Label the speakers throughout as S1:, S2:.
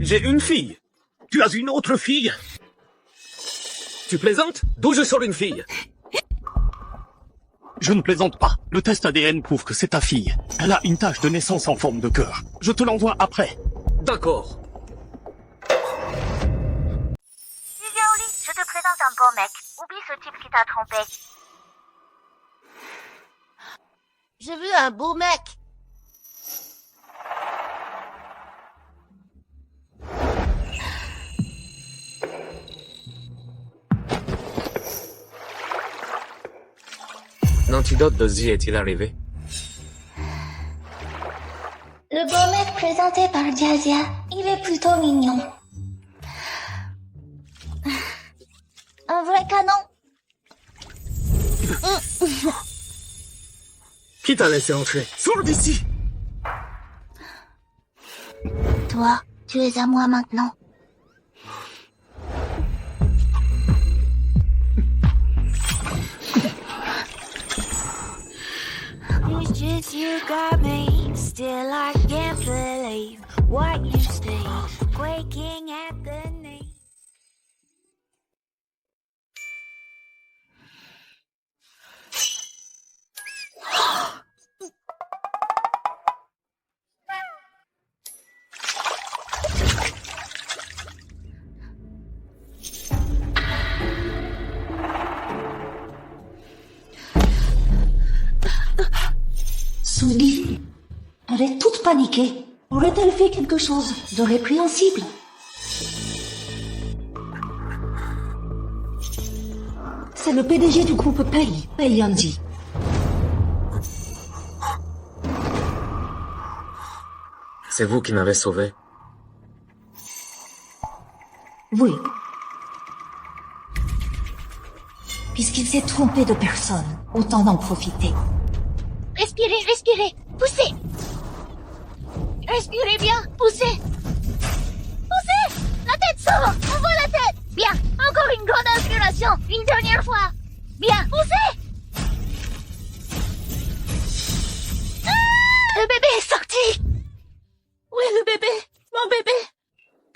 S1: J'ai une fille.
S2: Tu as une autre fille?
S1: Tu plaisantes? D'où je sors une fille?
S2: Je ne plaisante pas. Le test ADN prouve que c'est ta fille. Elle a une tache de naissance en forme de cœur. Je te l'envoie après.
S1: D'accord.
S3: Lioli, je te présente un beau mec. Oublie ce type qui t'a trompé.
S4: J'ai vu un beau mec.
S1: L'antidote de Z est-il arrivé?
S3: Le beau mec présenté par Diazia, il est plutôt mignon. Un vrai canon.
S1: Qui t'a laissé entrer? Sors d'ici!
S3: Toi, tu es à moi maintenant.
S5: It's just you got me, still I can't believe what you say, quaking at the name.
S6: Souli, elle est toute paniquée. Aurait-elle fait quelque chose de répréhensible? C'est le PDG du groupe Pei Yandi.
S1: C'est vous qui m'avez sauvé.
S6: Oui. Puisqu'il s'est trompé de personne, autant d'en profiter.
S3: Respirez, respirez, poussez. Respirez bien, poussez. Poussez. La tête s'ouvre, on voit la tête. Bien, encore une grande inspiration, une dernière fois. Bien, poussez. Le bébé est sorti.
S4: Où est le bébé? Mon bébé?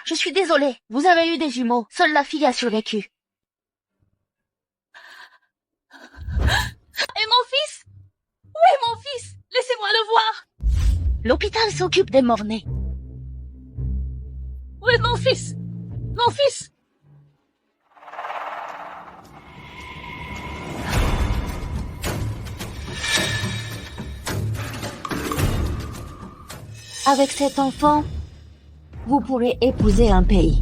S3: Je suis désolée, vous avez eu des jumeaux. Seule la fille a survécu.
S4: Et mon fils? Où est mon fils? Laissez-moi le voir.
S3: L'hôpital s'occupe des morts-nés.
S4: Où est mon fils? Mon fils?
S6: Avec cet enfant, vous pourrez épouser un pays.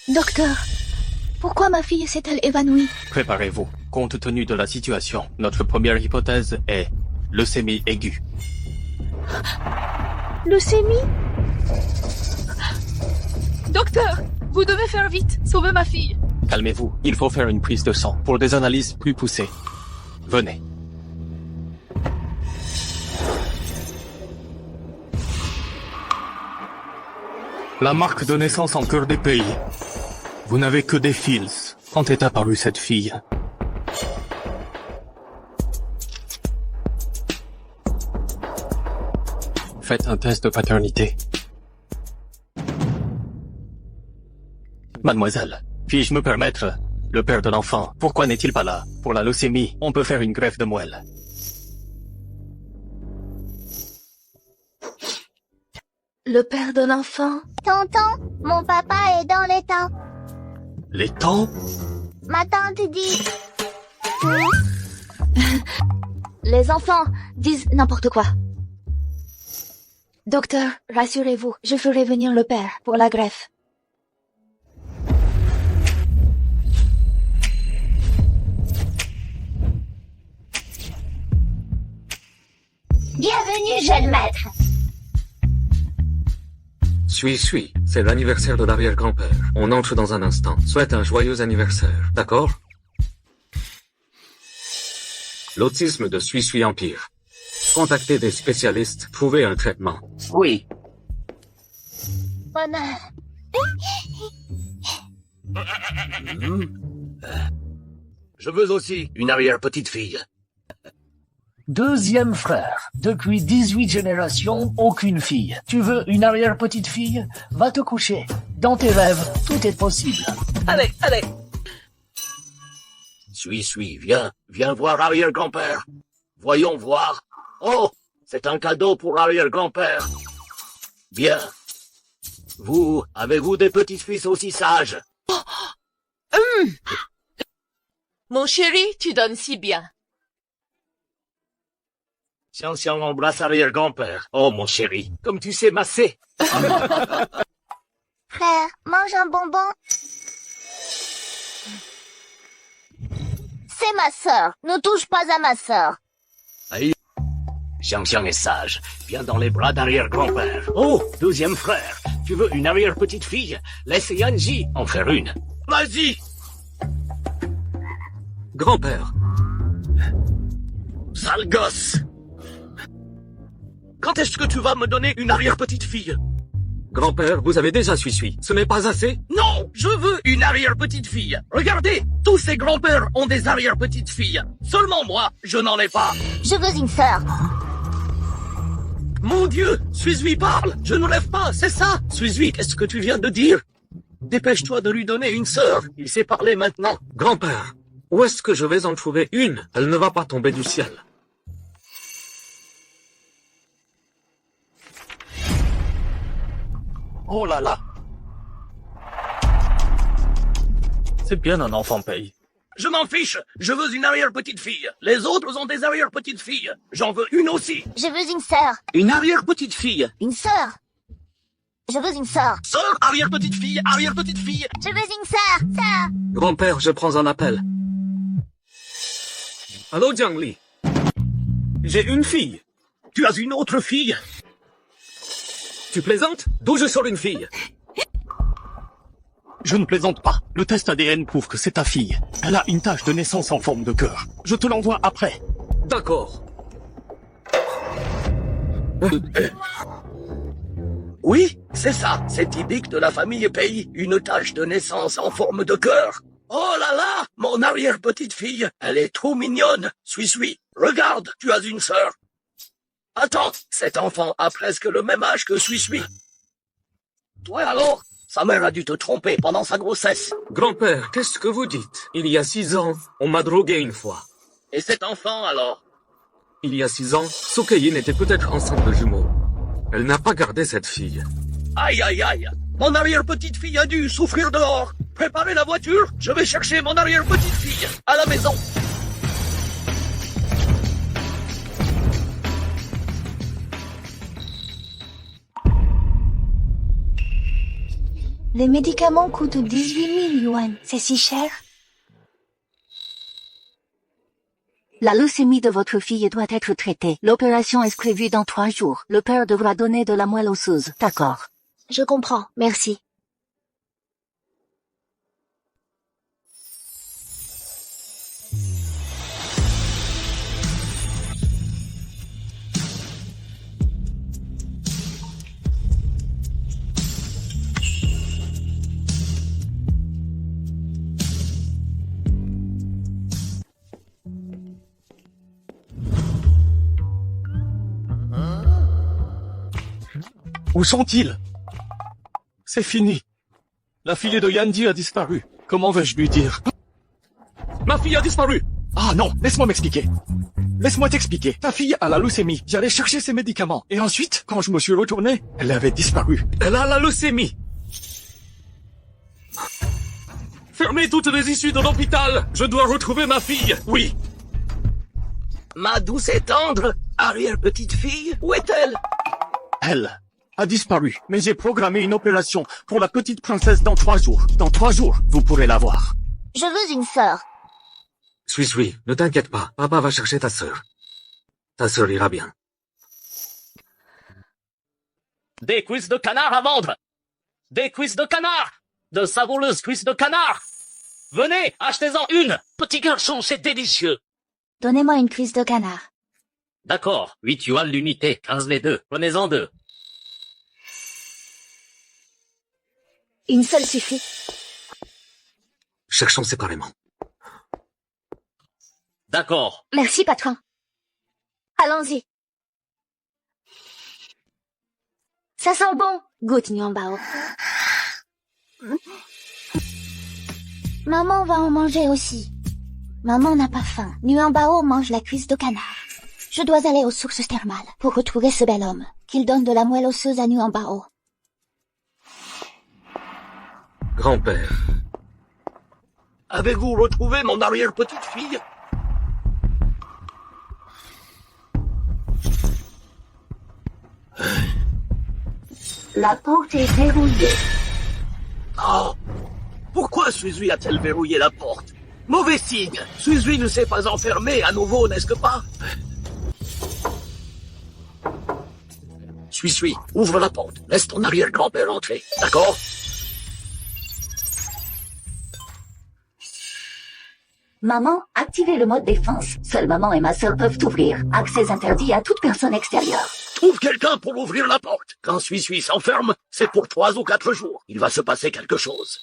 S3: Docteur, pourquoi ma fille s'est-elle évanouie?
S2: Préparez-vous. Compte tenu de la situation, notre première hypothèse est leucémie aiguë.
S3: Leucémie?
S4: Docteur, vous devez faire vite. Sauvez ma fille.
S2: Calmez-vous, il faut faire une prise de sang pour des analyses plus poussées. Venez. La marque de naissance en cœur des pays. Vous n'avez que des fils. Quand est apparue cette fille? Faites un test de paternité. Mademoiselle, puis-je me permettre? Le père de l'enfant, pourquoi n'est-il pas là? Pour la leucémie, on peut faire une greffe de moelle.
S3: Le père de l'enfant?
S7: Tonton, mon papa est dans les temps.
S2: Les temps?
S7: Ma tante dit...
S3: Les enfants disent n'importe quoi. Docteur, rassurez-vous, je ferai venir le père pour la greffe.
S7: Bienvenue, jeune maître.
S1: Suis, c'est l'anniversaire de l'arrière-grand-père. On entre dans un instant. Souhaite un joyeux anniversaire, d'accord? L'autisme de Suis Empire. Contactez des spécialistes, trouvez un traitement.
S2: Oui.
S7: Bonheur.
S8: Je veux aussi une arrière-petite-fille. Deuxième frère. Depuis 18 générations, aucune fille. Tu veux une arrière-petite-fille? Va te coucher. Dans tes rêves, tout est possible.
S9: Allez, allez. Suis, viens voir arrière-grand-père. Voyons voir. Oh, c'est un cadeau pour arrière-grand-père. Bien. Avez-vous des petits-fils aussi sages?
S4: Mon chéri, tu donnes si bien.
S9: Tiens, embrasse arrière-grand-père. Oh, mon chéri, comme tu sais masser.
S7: Frère, mange un bonbon. C'est ma sœur. Ne touche pas à ma sœur.
S9: Xiang est sage. Viens dans les bras d'arrière-grand-père. Oh, deuxième frère. Tu veux une arrière-petite-fille? Laisse Yanji en faire une. Vas-y.
S1: Grand-père,
S9: Sale gosse. Quand est-ce que tu vas me donner une arrière-petite-fille?
S1: grand-père, vous avez déjà suis. Ce n'est pas assez?
S9: Non, je veux une arrière-petite-fille. Regardez, tous ces grands-pères ont des arrière-petites-filles. Seulement moi, je n'en ai pas.
S7: Je veux une sœur.
S9: Mon Dieu, Suis parle. Je ne lève pas, c'est ça. Suis, qu'est-ce que tu viens de dire? Dépêche-toi de lui donner une sœur. Il sait parler maintenant.
S1: Grand-père, où est-ce que je vais en trouver une? Elle ne va pas tomber du ciel.
S2: Oh là là. C'est bien un enfant paye.
S9: Je m'en fiche. Je veux une arrière-petite-fille. Les autres ont des arrière-petites-filles. J'en veux une aussi.
S7: Je veux une sœur.
S9: Une arrière-petite-fille.
S7: Une sœur. Je veux une sœur.
S9: Sœur, arrière-petite-fille, arrière-petite-fille.
S7: Je veux une sœur. Sœur.
S1: Grand-père, je prends un appel. Allô, Jiang Li. J'ai une fille.
S9: Tu as une autre fille?
S1: Tu plaisantes? D'où je sors une fille?
S2: Je ne plaisante pas. Le test ADN prouve que c'est ta fille. Elle a une tache de naissance en forme de cœur. Je te l'envoie après.
S1: D'accord.
S9: Oui, c'est ça. C'est typique de la famille Pays. Une tache de naissance en forme de cœur. Oh là là, mon arrière-petite-fille. Elle est trop mignonne. Suis. Regarde, tu as une sœur. Attends, cet enfant a presque le même âge que Suis. Toi alors? Sa mère a dû te tromper pendant sa grossesse.
S1: Grand-père, qu'est-ce que vous dites? Il y a 6 ans, on m'a drogué une fois.
S9: Et cet enfant alors?
S1: Il y a 6 ans, Sokeyin était peut-être enceinte de jumeaux. Elle n'a pas gardé cette fille.
S9: Aïe. Mon arrière-petite-fille a dû souffrir dehors. Préparez la voiture, je vais chercher mon arrière-petite-fille à la maison.
S6: Les médicaments coûtent 18 000 yuan. C'est si cher? La leucémie de votre fille doit être traitée. L'opération est prévue dans 3 jours. Le père devra donner de la moelle osseuse. D'accord.
S7: Je comprends. Merci.
S2: Où sont-ils? C'est fini. La fille de Yanji a disparu. Comment vais-je lui dire?
S1: Ma fille a disparu!
S2: Ah non, laisse-moi m'expliquer. Laisse-moi t'expliquer. Ta fille a la leucémie. J'allais chercher ses médicaments. Et ensuite, quand je me suis retourné, elle avait disparu.
S1: Elle a la leucémie! Fermez toutes les issues de l'hôpital! Je dois retrouver ma fille! Oui!
S9: Ma douce et tendre arrière-petite-fille, où est-elle?
S2: Elle a disparu. Mais j'ai programmé une opération pour la petite princesse dans 3 jours. Dans 3 jours, vous pourrez la voir.
S7: Je veux une sœur.
S1: Suis, ne t'inquiète pas. Papa va chercher ta sœur. Ta sœur ira bien.
S9: Des cuisses de canard à vendre. Des cuisses de canard. De savoureuses cuisses de canard. Venez, achetez-en une. Petit garçon, c'est délicieux.
S6: Donnez-moi une cuisse de canard.
S9: D'accord, 8 yuan l'unité, 15 les deux. Prenez-en 2.
S6: Une seule suffit.
S1: Cherchons séparément.
S9: D'accord.
S6: Merci, patron.
S7: Allons-y. Ça sent bon. Goûte, Nyambao. Maman va en manger aussi. Maman n'a pas faim. Nyambao mange la cuisse de canard. Je dois aller aux sources thermales pour retrouver ce bel homme. Qu'il donne de la moelle osseuse à Nyambao.
S1: Grand-père,
S9: Avez-vous retrouvé mon arrière-petite-fille?
S6: La porte est verrouillée.
S9: Oh! Pourquoi Suizui a-t-elle verrouillé la porte? Mauvais signe! Suizui ne s'est pas enfermé à nouveau, n'est-ce pas? Suizui, ouvre la porte. Laisse ton arrière-grand-père entrer. D'accord?
S6: Maman, activez le mode défense. Seule maman et ma sœur peuvent ouvrir. Accès interdit à toute personne extérieure.
S9: Trouve quelqu'un pour ouvrir la porte. Quand Suizui s'enferme, c'est pour 3 ou 4 jours. Il va se passer quelque chose.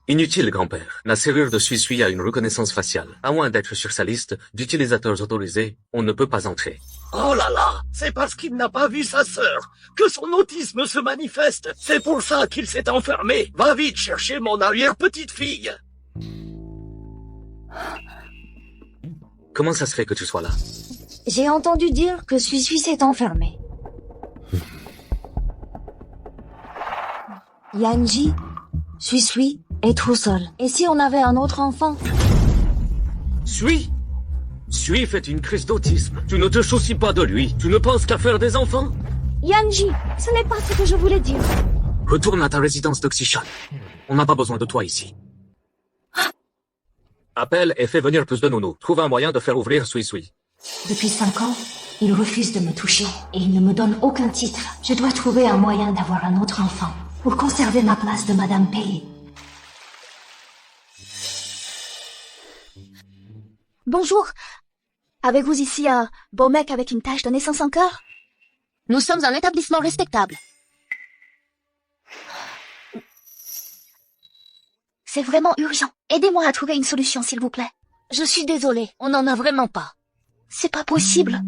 S1: inutile, grand-père. La serrure de Suisui a une reconnaissance faciale. À moins d'être sur sa liste d'utilisateurs autorisés, on ne peut pas entrer.
S9: Oh là là, c'est parce qu'il n'a pas vu sa sœur que son autisme se manifeste. C'est pour ça qu'il s'est enfermé. Va vite chercher mon arrière-petite-fille.
S1: Comment ça se fait que tu sois là?
S7: J'ai entendu dire que Suizui s'est enfermé. Yanji, Suizui est trop seul. Et si on avait un autre enfant?
S1: Sui fait une crise d'autisme. Tu ne te soucies pas de lui. Tu ne penses qu'à faire des enfants?
S7: Yanji, ce n'est pas ce que je voulais dire.
S1: Retourne à ta résidence d'Oxychon. On n'a pas besoin de toi ici. Appelle et fais venir plus de nounous. Trouve un moyen de faire ouvrir Suisui.
S10: Depuis 5 ans, il refuse de me toucher et il ne me donne aucun titre. Je dois trouver un moyen d'avoir un autre enfant pour conserver ma place de Madame Pei.
S7: Bonjour. Avez-vous ici un beau mec avec une tache de naissance en cœur? Nous sommes un établissement respectable. C'est vraiment urgent. Aidez-moi à trouver une solution, s'il vous plaît. Je suis désolée, on n'en a vraiment pas. C'est pas possible.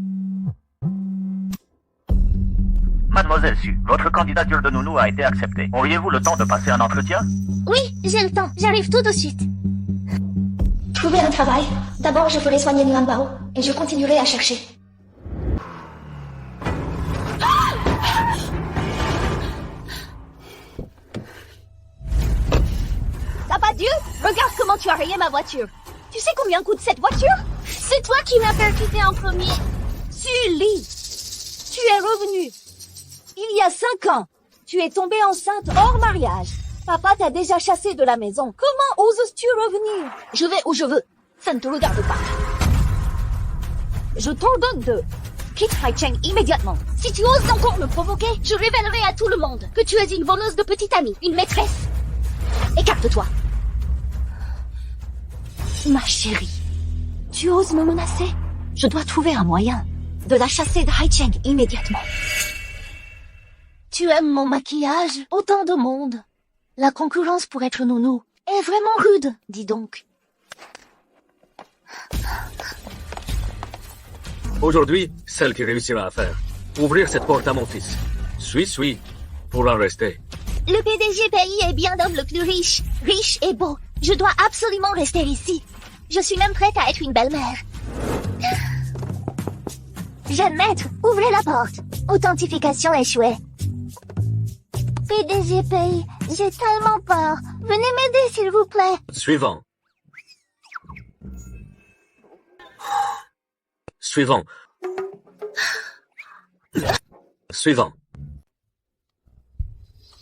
S11: Mademoiselle Su, votre candidature de nounou a été acceptée. Auriez-vous le temps de passer un entretien?
S3: Oui, j'ai le temps. J'arrive tout de suite.
S10: Trouver un travail. D'abord, je ferai soigner Nyambao et je continuerai à chercher.
S3: T'as pas Dieu? Regarde comment tu as rayé ma voiture. Tu sais combien coûte cette voiture? C'est toi qui m'as percuté en premier.
S4: Sully, tu es revenu. Il y a 5 ans, tu es tombée enceinte hors mariage. Papa t'a déjà chassé de la maison. Comment oses-tu revenir?
S3: Je vais où je veux. Ça ne te regarde pas.
S4: Je t'ordonne de...
S3: Quitte Haicheng immédiatement. Si tu oses encore me provoquer, je révélerai à tout le monde que tu es une voleuse de petite amie, une maîtresse. Écarte-toi.
S7: Ma chérie, tu oses me menacer? Je dois trouver un moyen de la chasser de Haicheng immédiatement. Tu aimes mon maquillage? Autant de monde. La concurrence pour être nounou est vraiment rude, dis donc.
S1: Aujourd'hui, celle qui réussira à faire ouvrir cette porte à mon fils. Suisui pourra rester.
S3: Le PDG pays est bien d'homme le plus riche. Riche et beau. Je dois absolument rester ici. Je suis même prête à être une belle-mère. Jeune maître, ouvrez la porte. Authentification échouée. PDG pays, j'ai tellement peur. Venez m'aider s'il vous plaît.
S1: Suivant. Suivant. Suivant.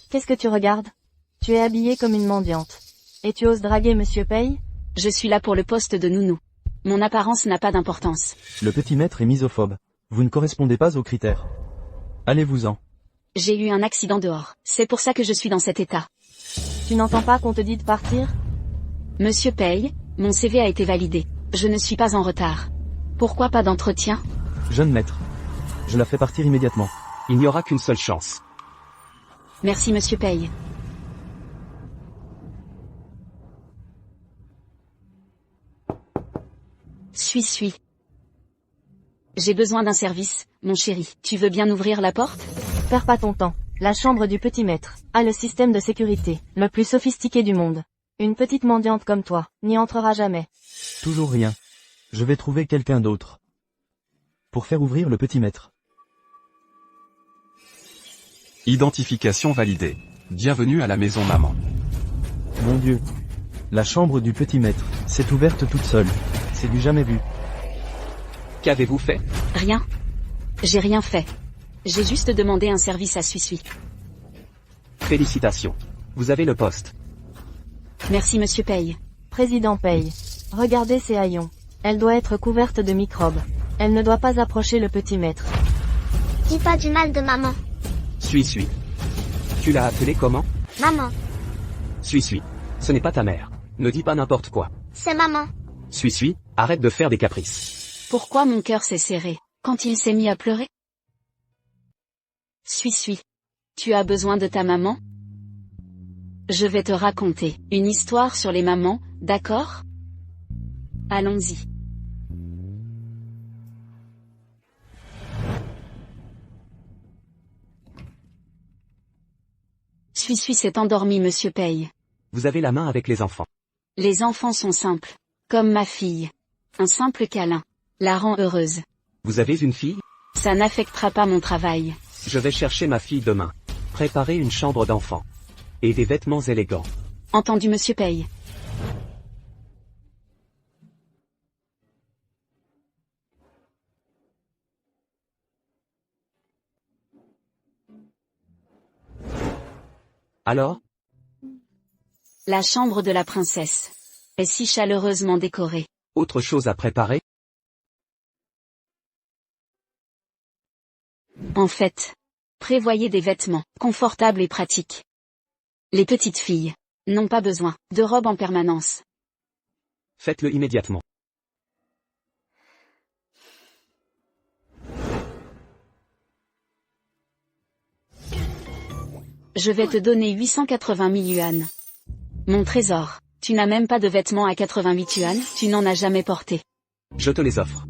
S12: Qu'est-ce que tu regardes? Tu es habillée comme une mendiante. Et tu oses draguer Monsieur Pei?
S13: Je suis là pour le poste de nounou. Mon apparence n'a pas d'importance.
S14: Le petit maître est misophobe. Vous ne correspondez pas aux critères. Allez-vous-en.
S13: J'ai eu un accident dehors. C'est pour ça que je suis dans cet état.
S12: Tu n'entends pas qu'on te dit de partir?
S13: Monsieur Pei, mon CV a été validé. Je ne suis pas en retard. Pourquoi pas d'entretien?
S14: Jeune maître. Je la fais partir immédiatement. Il n'y aura qu'une seule chance.
S13: Merci Monsieur Pei. Suis. J'ai besoin d'un service, mon chéri. Tu veux bien ouvrir la porte?
S12: Perds pas ton temps. La chambre du petit maître a le système de sécurité le plus sophistiqué du monde. Une petite mendiante comme toi n'y entrera jamais.
S14: Toujours rien. Je vais trouver quelqu'un d'autre. Pour faire ouvrir le petit maître.
S15: Identification validée. Bienvenue à la maison maman.
S14: Mon Dieu. La chambre du petit maître s'est ouverte toute seule. C'est du jamais vu.
S16: Qu'avez-vous fait?
S13: Rien. J'ai rien fait. J'ai juste demandé un service à Suis.
S16: Félicitations. Vous avez le poste.
S13: Merci monsieur Paye.
S12: Président Paye. Regardez ces haillons. Elle doit être couverte de microbes. Elle ne doit pas approcher le petit maître.
S7: Dis pas du mal de maman.
S16: Suis. Tu l'as appelée comment?
S7: Maman.
S16: Suis. Ce n'est pas ta mère. Ne dis pas n'importe quoi.
S7: C'est maman.
S16: Suis. Arrête de faire des caprices.
S13: Pourquoi mon cœur s'est serré quand il s'est mis à pleurer? Suis. Tu as besoin de ta maman? Je vais te raconter une histoire sur les mamans, d'accord? Allons-y. Suis s'est endormi, monsieur Paye.
S16: Vous avez la main avec les enfants.
S13: Les enfants sont simples. Comme ma fille. Un simple câlin la rend heureuse.
S16: Vous avez une fille?
S13: Ça n'affectera pas mon travail.
S16: Je vais chercher ma fille demain. Préparez une chambre d'enfant. Et des vêtements élégants.
S13: Entendu, monsieur Paye.
S16: Alors?
S13: La chambre de la princesse est si chaleureusement décorée.
S16: Autre chose à préparer?
S13: En fait, prévoyez des vêtements confortables et pratiques. Les petites filles n'ont pas besoin de robes en permanence.
S16: Faites-le immédiatement.
S13: Je vais te donner 880 000 yuan. Mon trésor, tu n'as même pas de vêtements à 88 yuan, tu n'en as jamais porté.
S16: Je te les offre.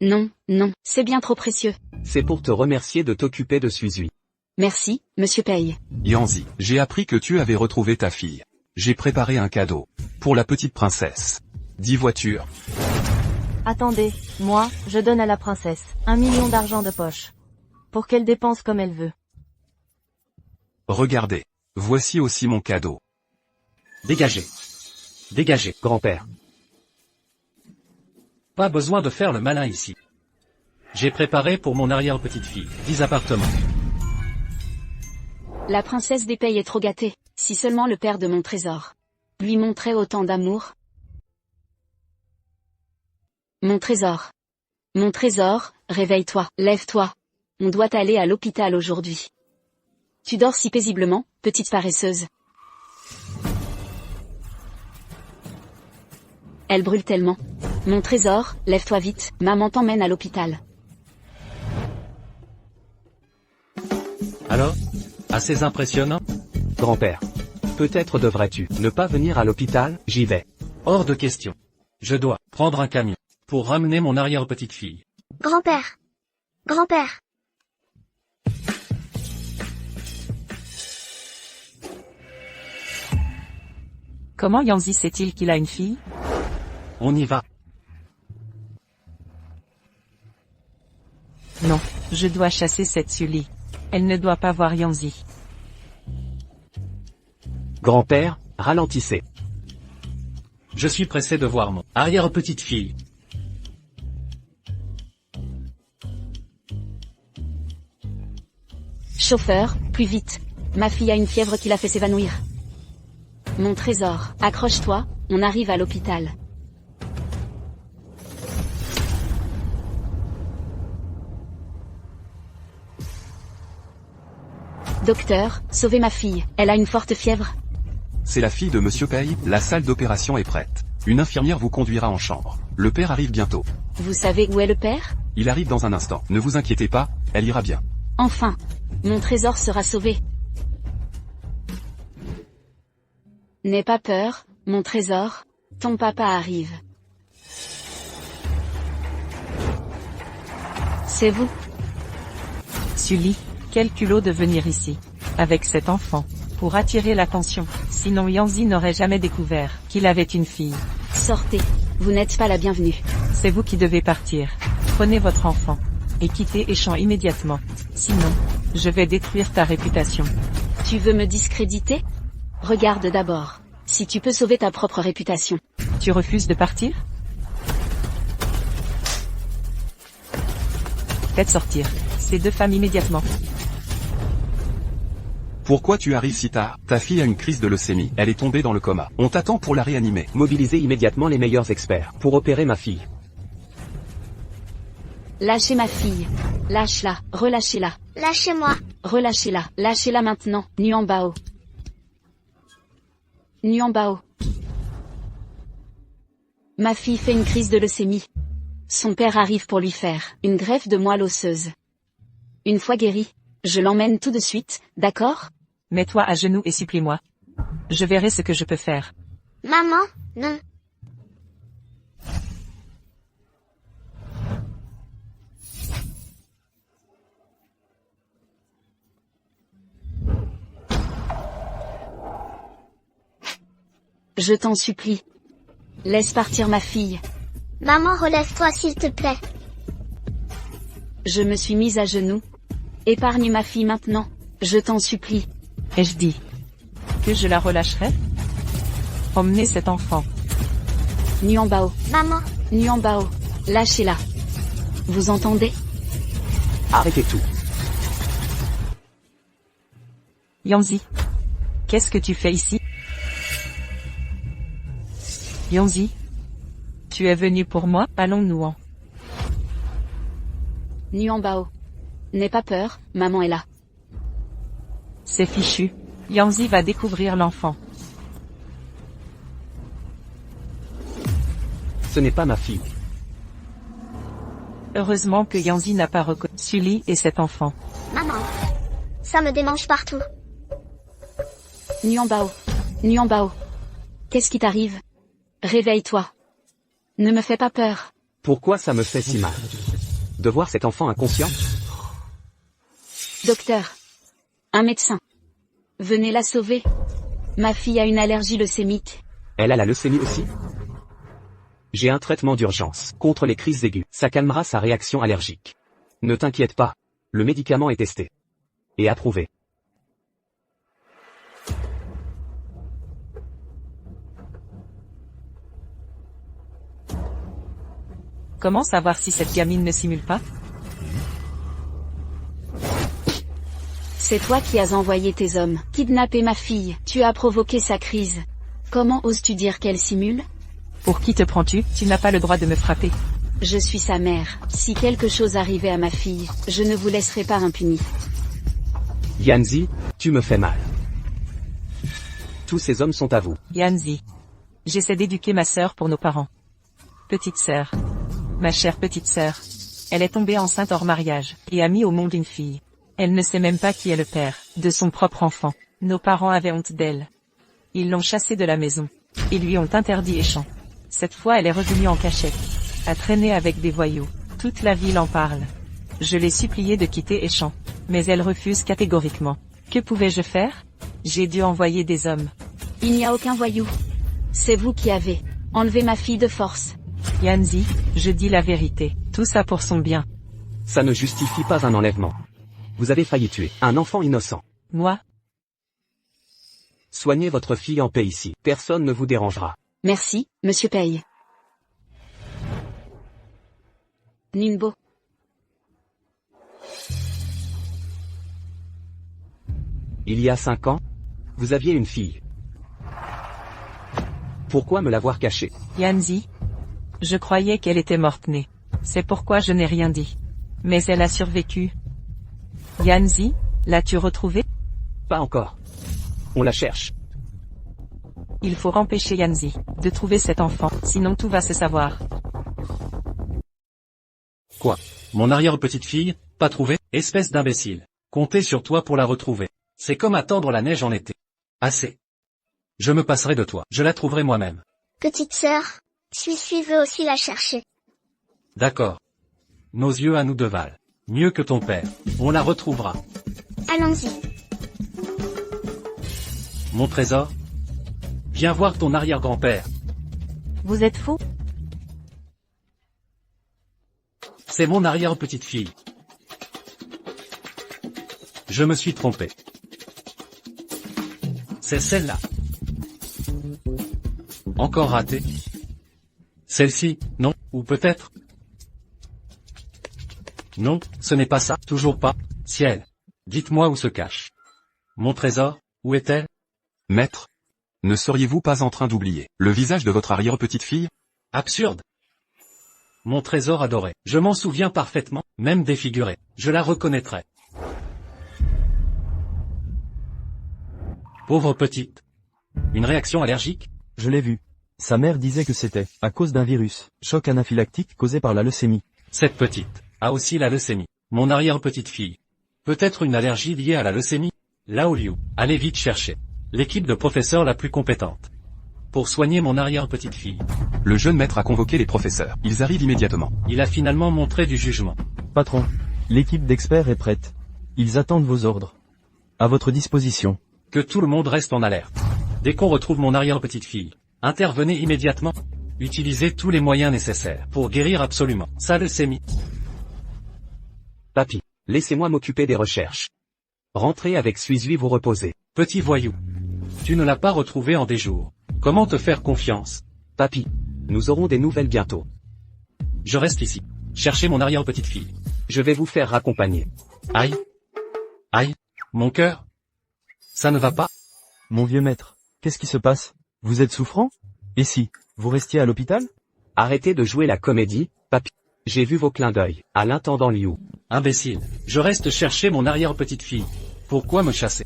S13: Non, c'est bien trop précieux.
S16: C'est pour te remercier de t'occuper de Suis.
S13: Merci, monsieur Paye.
S15: Yanzi, j'ai appris que tu avais retrouvé ta fille. J'ai préparé un cadeau. Pour la petite princesse. 10 voitures.
S12: Attendez, moi, je donne à la princesse 1 million d'argent de poche. Pour qu'elle dépense comme elle veut.
S15: Regardez. Voici aussi mon cadeau.
S16: Dégagez, grand-père.
S17: Pas besoin de faire le malin ici. J'ai préparé pour mon arrière-petite-fille 10 appartements.
S13: La princesse des Payes est trop gâtée. Si seulement le père de mon trésor lui montrait autant d'amour. Mon trésor, réveille-toi, lève-toi. On doit aller à l'hôpital aujourd'hui. Tu dors si paisiblement, petite paresseuse. Elle brûle tellement. Mon trésor, lève-toi vite, maman t'emmène à l'hôpital.
S17: Alors? Assez impressionnant?
S16: Grand-père. Peut-être devrais-tu ne pas venir à l'hôpital, j'y vais.
S17: Hors de question. Je dois prendre un camion pour ramener mon arrière-petite-fille.
S7: Grand-père.
S18: Comment Yanzi sait-il qu'il a une fille?
S17: On y va.
S18: Non, je dois chasser cette Sully. Elle ne doit pas voir Yanzi.
S16: Grand-père, ralentissez.
S17: Je suis pressé de voir mon arrière-petite-fille.
S13: Chauffeur, plus vite. Ma fille a une fièvre qui l'a fait s'évanouir. Mon trésor, accroche-toi, on arrive à l'hôpital. Docteur, sauvez ma fille, elle a une forte fièvre.
S15: C'est la fille de Monsieur Paye, la salle d'opération est prête. Une infirmière vous conduira en chambre. Le père arrive bientôt.
S13: Vous savez où est le père?
S15: Il arrive dans un instant. Ne vous inquiétez pas, elle ira bien.
S13: Enfin, mon trésor sera sauvé. N'aie pas peur, mon trésor, ton papa arrive. C'est vous.
S18: Sully, quel culot de venir ici. Avec cet enfant. Pour attirer l'attention. Sinon Yanzi n'aurait jamais découvert qu'il avait une fille.
S13: Sortez. Vous n'êtes pas la bienvenue.
S18: C'est vous qui devez partir. Prenez votre enfant. Et quittez Échamps immédiatement. Sinon, je vais détruire ta réputation.
S13: Tu veux me discréditer? Regarde d'abord. Si tu peux sauver ta propre réputation.
S18: Tu refuses de partir? Faites sortir ces deux femmes immédiatement.
S15: Pourquoi tu arrives si tard? Ta fille a une crise de leucémie. Elle est tombée dans le coma. On t'attend pour la réanimer.
S16: Mobilisez immédiatement les meilleurs experts pour opérer ma fille.
S13: Lâchez ma fille. Lâche-la. Relâchez-la.
S3: Lâchez-moi.
S13: Relâchez-la. Lâchez-la maintenant. Nguyen Bao. Nguyen Bao. Ma fille fait une crise de leucémie. Son père arrive pour lui faire une greffe de moelle osseuse. Une fois guérie, je l'emmène tout de suite, d'accord?
S18: Mets-toi à genoux et supplie-moi. Je verrai ce que je peux faire.
S3: Maman, non.
S13: Je t'en supplie. Laisse partir ma fille.
S3: Maman, relève-toi s'il te plaît.
S13: Je me suis mise à genoux. Épargne ma fille maintenant. Je t'en supplie.
S18: Ai-je dit que je la relâcherai? Emmenez cet enfant.
S13: Nguyen Bao.
S3: Maman.
S13: Nguyen Bao. Lâchez-la. Vous entendez?
S16: Arrêtez tout.
S18: Yanzi. Qu'est-ce que tu fais ici? Yanzi. Tu es venu pour moi? Allons-nous-en.
S13: Nguyen Bao. N'aie pas peur, maman est là.
S18: C'est fichu. Yanzi va découvrir l'enfant.
S16: Ce n'est pas ma fille.
S18: Heureusement que Yanzi n'a pas reconnu Sully et cet enfant.
S3: Maman. Ça me démange partout.
S13: Nguyen Bao. Nguyen Bao. Qu'est-ce qui t'arrive? Réveille-toi. Ne me fais pas peur.
S16: Pourquoi ça me fait si mal? De voir cet enfant inconscient?
S13: Docteur. Un médecin. Venez la sauver. Ma fille a une allergie leucémique.
S16: Elle a la leucémie aussi? J'ai un traitement d'urgence contre les crises aiguës. Ça calmera sa réaction allergique. Ne t'inquiète pas. Le médicament est testé. Et approuvé.
S18: Comment savoir si cette gamine ne simule pas?
S13: C'est toi qui as envoyé tes hommes kidnapper ma fille. Tu as provoqué sa crise. Comment oses-tu dire qu'elle simule?
S18: Pour qui te prends-tu? Tu n'as pas le droit de me frapper.
S13: Je suis sa mère. Si quelque chose arrivait à ma fille, je ne vous laisserai pas impuni.
S16: Yanzi, tu me fais mal. Tous ces hommes sont à vous.
S18: Yanzi. J'essaie d'éduquer ma sœur pour nos parents. Petite sœur. Ma chère petite sœur. Elle est tombée enceinte hors mariage, et a mis au monde une fille. Elle ne sait même pas qui est le père de son propre enfant. Nos parents avaient honte d'elle. Ils l'ont chassée de la maison, et lui ont interdit Échamps. Cette fois elle est revenue en cachette, à traîner avec des voyous. Toute la ville en parle. Je l'ai suppliée de quitter Échamps, mais elle refuse catégoriquement. Que pouvais-je faire? J'ai dû envoyer des hommes.
S13: Il n'y a aucun voyou. C'est vous qui avez enlevé ma fille de force.
S18: Yanzi, je dis la vérité. Tout ça pour son bien.
S16: Ça ne justifie pas un enlèvement. Vous avez failli tuer un enfant innocent.
S18: Moi?
S16: Soignez votre fille en paix ici. Personne ne vous dérangera.
S13: Merci, monsieur Paye. Ningbo.
S16: Il y a 5 ans, vous aviez une fille. Pourquoi me l'avoir cachée?
S18: Yanzi. Je croyais qu'elle était morte-née. C'est pourquoi je n'ai rien dit. Mais elle a survécu. Yanzi, l'as-tu retrouvée?
S16: Pas encore. On la cherche.
S18: Il faut empêcher Yanzi de trouver cet enfant, sinon tout va se savoir.
S17: Quoi? Mon arrière-petite-fille, pas trouvée? Espèce d'imbécile. Comptez sur toi pour la retrouver. C'est comme attendre la neige en été. Assez. Je me passerai de toi. Je la trouverai moi-même.
S3: Petite sœur, Suis veut aussi la chercher.
S17: D'accord. Nos yeux à nous deux valent. Mieux que ton père. On la retrouvera.
S7: Allons-y.
S17: Mon trésor. Viens voir ton arrière-grand-père.
S12: Vous êtes fou?
S17: C'est mon arrière-petite-fille. Je me suis trompé. C'est celle-là. Encore raté. Celle-ci, non, ou peut-être. Non, ce n'est pas ça, toujours pas. Ciel. Dites-moi où se cache. Mon trésor, où est-elle?
S15: Maître. Ne seriez-vous pas en train d'oublier le visage de votre arrière-petite-fille?
S17: Absurde. Mon trésor adoré. Je m'en souviens parfaitement, même défiguré. Je la reconnaîtrai. Pauvre petite. Une réaction allergique?
S14: Je l'ai vu. Sa mère disait que c'était à cause d'un virus, choc anaphylactique causé par la leucémie.
S17: Cette petite a aussi la leucémie. Mon arrière-petite-fille. Peut-être une allergie liée à la leucémie? Lao Liu, allez vite chercher l'équipe de professeurs la plus compétente pour soigner mon arrière-petite-fille.
S15: Le jeune maître a convoqué les professeurs. Ils arrivent immédiatement.
S17: Il a finalement montré du jugement.
S14: Patron, l'équipe d'experts est prête. Ils attendent vos ordres. À votre disposition.
S17: Que tout le monde reste en alerte. Dès qu'on retrouve mon arrière-petite-fille, intervenez immédiatement. Utilisez tous les moyens nécessaires pour guérir absolument sa leucémie.
S16: Papy, laissez-moi m'occuper des recherches. Rentrez avec Suizui vous reposer.
S17: Petit voyou. Tu ne l'as pas retrouvé en des jours. Comment te faire confiance?
S16: Papy, nous aurons des nouvelles bientôt.
S17: Je reste ici. Cherchez mon arrière-petite-fille.
S16: Je vais vous faire raccompagner.
S17: Aïe. Aïe. Mon cœur. Ça ne va pas?
S14: Mon vieux maître, qu'est-ce qui se passe? Vous êtes souffrant? Et si, vous restiez à l'hôpital?
S16: Arrêtez de jouer la comédie, papy. J'ai vu vos clins d'œil, à l'intendant Liu.
S17: Imbécile. Je reste chercher mon arrière-petite-fille. Pourquoi me chasser?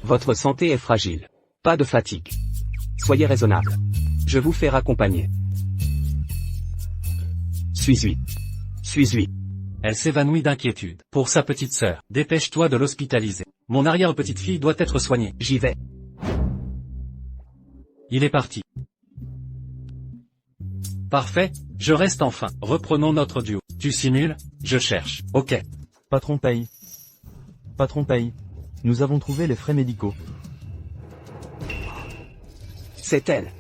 S16: Votre santé est fragile. Pas de fatigue. Soyez raisonnable. Je vous fais raccompagner. Suizui. Suizui.
S17: Elle s'évanouit d'inquiétude. Pour sa petite sœur, dépêche-toi de l'hospitaliser. Mon arrière-petite-fille doit être soignée.
S16: J'y vais.
S17: Il est parti. Parfait, je reste enfin. Reprenons notre duo. Tu simules, je cherche. Ok.
S14: Patron paye. Patron paye. Nous avons trouvé les frais médicaux.
S16: C'est elle.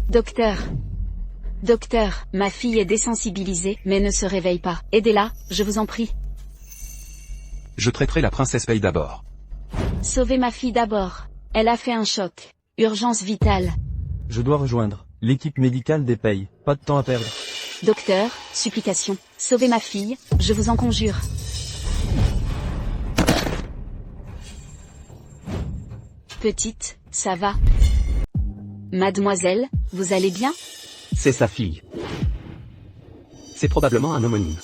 S13: Docteur. Docteur, ma fille est désensibilisée, mais ne se réveille pas. Aidez-la, je vous en prie.
S15: Je traiterai la princesse Pei d'abord.
S13: Sauvez ma fille d'abord. Elle a fait un choc. Urgence vitale.
S14: Je dois rejoindre l'équipe médicale des Pei. Pas de temps à perdre.
S13: Docteur, supplication. Sauvez ma fille, je vous en conjure. Petite, ça va? Mademoiselle, vous allez bien?
S16: C'est sa fille. C'est probablement un homonyme.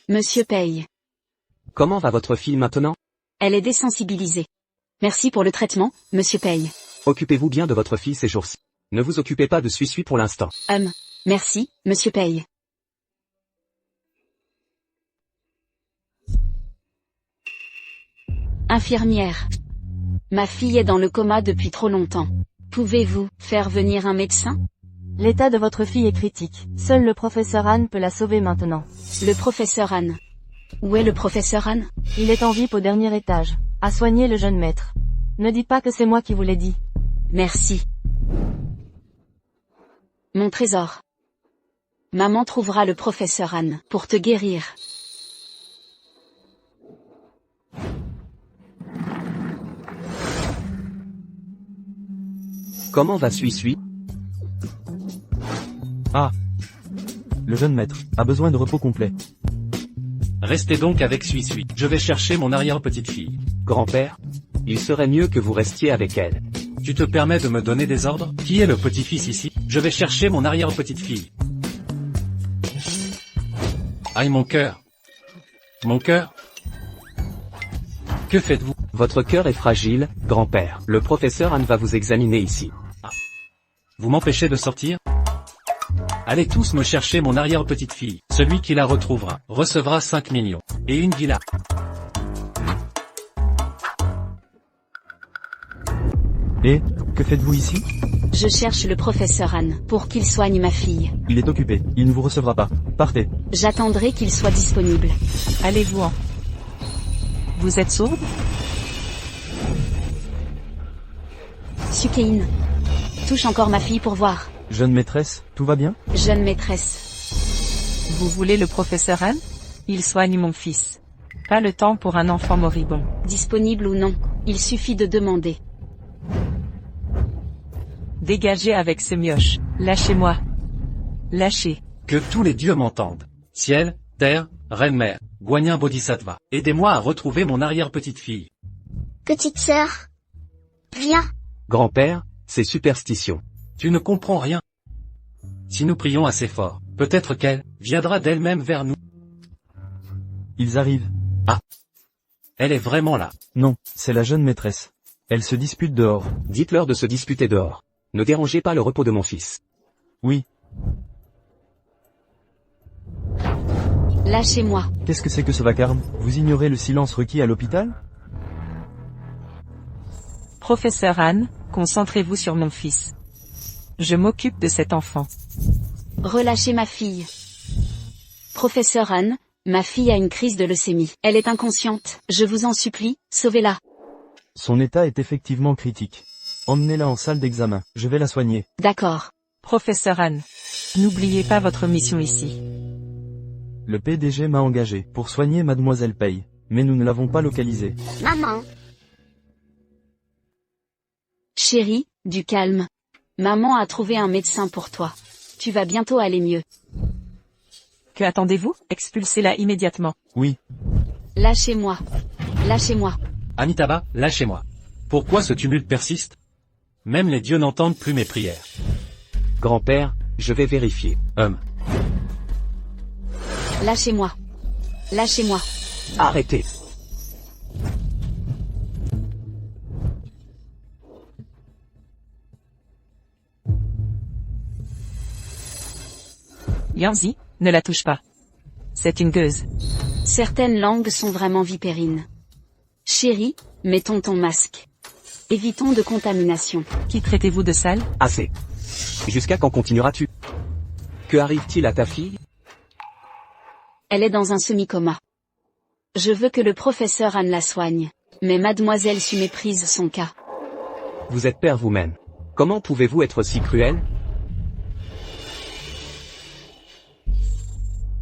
S13: Monsieur Pei.
S16: Comment va votre fille maintenant?
S13: Elle est désensibilisée. Merci pour le traitement, Monsieur Pei.
S16: Occupez-vous bien de votre fille ces jours-ci. Ne vous occupez pas de Suizui pour l'instant.
S13: Merci, Monsieur Pei. Infirmière. Ma fille est dans le coma depuis trop longtemps. Pouvez-vous faire venir un médecin?
S12: L'état de votre fille est critique. Seul le professeur Han peut la sauver maintenant.
S13: Le professeur Han. Où est le professeur Han?
S12: Il est en VIP au dernier étage, à soigner le jeune maître. Ne dites pas que c'est moi qui vous l'ai dit.
S13: Merci. Mon trésor. Maman trouvera le professeur Han pour te guérir.
S16: Comment va Suizui?
S14: Ah. Le jeune maître a besoin de repos complet.
S17: Restez donc avec Suizui. Je vais chercher mon arrière-petite-fille.
S16: Grand-père, il serait mieux que vous restiez avec elle.
S17: Tu te permets de me donner des ordres? Qui est le petit-fils ici? Je vais chercher mon arrière-petite-fille. Aïe mon cœur. Mon cœur. Que faites-vous?
S16: Votre cœur est fragile, grand-père. Le professeur Han va vous examiner ici.
S17: Ah. Vous m'empêchez de sortir? Allez tous me chercher mon arrière-petite-fille. Celui qui la retrouvera recevra 5 millions. Et une villa.
S14: Et, que faites-vous ici?
S13: Je cherche le professeur Anne, pour qu'il soigne ma fille.
S14: Il est occupé, il ne vous recevra pas. Partez.
S13: J'attendrai qu'il soit disponible.
S18: Allez-vous-en. Vous êtes sourde?
S13: Sukein. Touche encore ma fille pour voir.
S14: Jeune maîtresse, tout va bien?
S13: Jeune maîtresse.
S18: Vous voulez le professeur Anne? Il soigne mon fils. Pas le temps pour un enfant moribond.
S13: Disponible ou non, il suffit de demander.
S18: Dégagez avec ce mioche. Lâchez-moi. Lâchez.
S17: Que tous les dieux m'entendent. Ciel, terre, reine-mère, Guanyin Bodhisattva, aidez-moi à retrouver mon arrière-petite-fille.
S3: Petite sœur. Viens.
S16: Grand-père, c'est superstition.
S17: Tu ne comprends rien. Si nous prions assez fort, peut-être qu'elle viendra d'elle-même vers nous.
S14: Ils arrivent.
S17: Ah. Elle est vraiment là.
S14: Non, c'est la jeune maîtresse. Elle se dispute dehors.
S16: Dites-leur de se disputer dehors. Ne dérangez pas le repos de mon fils.
S14: Oui.
S13: Lâchez-moi.
S14: Qu'est-ce que c'est que ce vacarme? Vous ignorez le silence requis à l'hôpital?
S18: Professeur Anne, concentrez-vous sur mon fils. Je m'occupe de cet enfant.
S13: Relâchez ma fille. Professeur Anne, ma fille a une crise de leucémie. Elle est inconsciente. Je vous en supplie, sauvez-la.
S14: Son état est effectivement critique. Emmenez-la en salle d'examen, je vais la soigner.
S13: D'accord.
S18: Professeur Anne, n'oubliez pas votre mission ici.
S14: Le PDG m'a engagé pour soigner Mademoiselle Pei, mais nous ne l'avons pas localisée.
S3: Maman.
S13: Chérie, du calme. Maman a trouvé un médecin pour toi. Tu vas bientôt aller mieux.
S18: Que attendez-vous? Expulsez-la immédiatement.
S14: Oui.
S13: Lâchez-moi. Lâchez-moi.
S17: Amitabha, lâchez-moi. Pourquoi ce tumulte persiste? Même les dieux n'entendent plus mes prières.
S16: Grand-père, je vais vérifier.
S13: Lâchez-moi. Lâchez-moi.
S16: Arrêtez.
S18: Yanzi, ne la touche pas. C'est une gueuse.
S13: Certaines langues sont vraiment vipérines. Chérie, mettons ton masque. Évitons de contamination.
S18: Qui traitez-vous de sale?
S16: Assez. Jusqu'à quand continueras-tu? Que arrive-t-il à ta fille?
S13: Elle est dans un semi-coma. Je veux que le professeur Anne la soigne. Mais mademoiselle Su méprise son cas.
S16: Vous êtes père vous-même. Comment pouvez-vous être si cruel?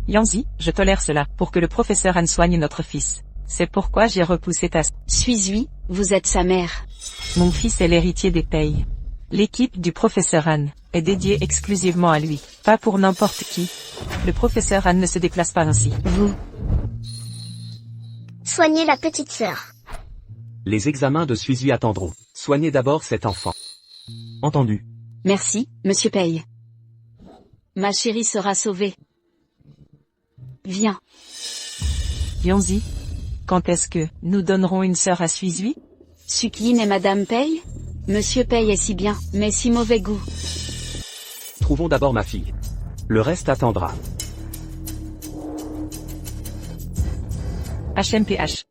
S18: Yanzi, je tolère cela, pour que le professeur Anne soigne notre fils. C'est pourquoi j'ai repoussé ta...
S13: Suis-lui, vous êtes sa mère.
S18: Mon fils est l'héritier des Pei. L'équipe du professeur Anne est dédiée exclusivement à lui, pas pour n'importe qui. Le professeur Anne ne se déplace pas ainsi.
S13: Vous.
S3: Soignez la petite sœur.
S16: Les examens de suivi attendront. Soignez d'abord cet enfant.
S14: Entendu.
S13: Merci, monsieur Pei. Ma chérie sera sauvée. Viens.
S18: Yanzi, quand est-ce que nous donnerons une sœur à Suizui?
S13: Sukein et madame Pei? Monsieur Pei est si bien, mais si mauvais goût.
S16: Trouvons d'abord ma fille. Le reste attendra.
S18: HMPH.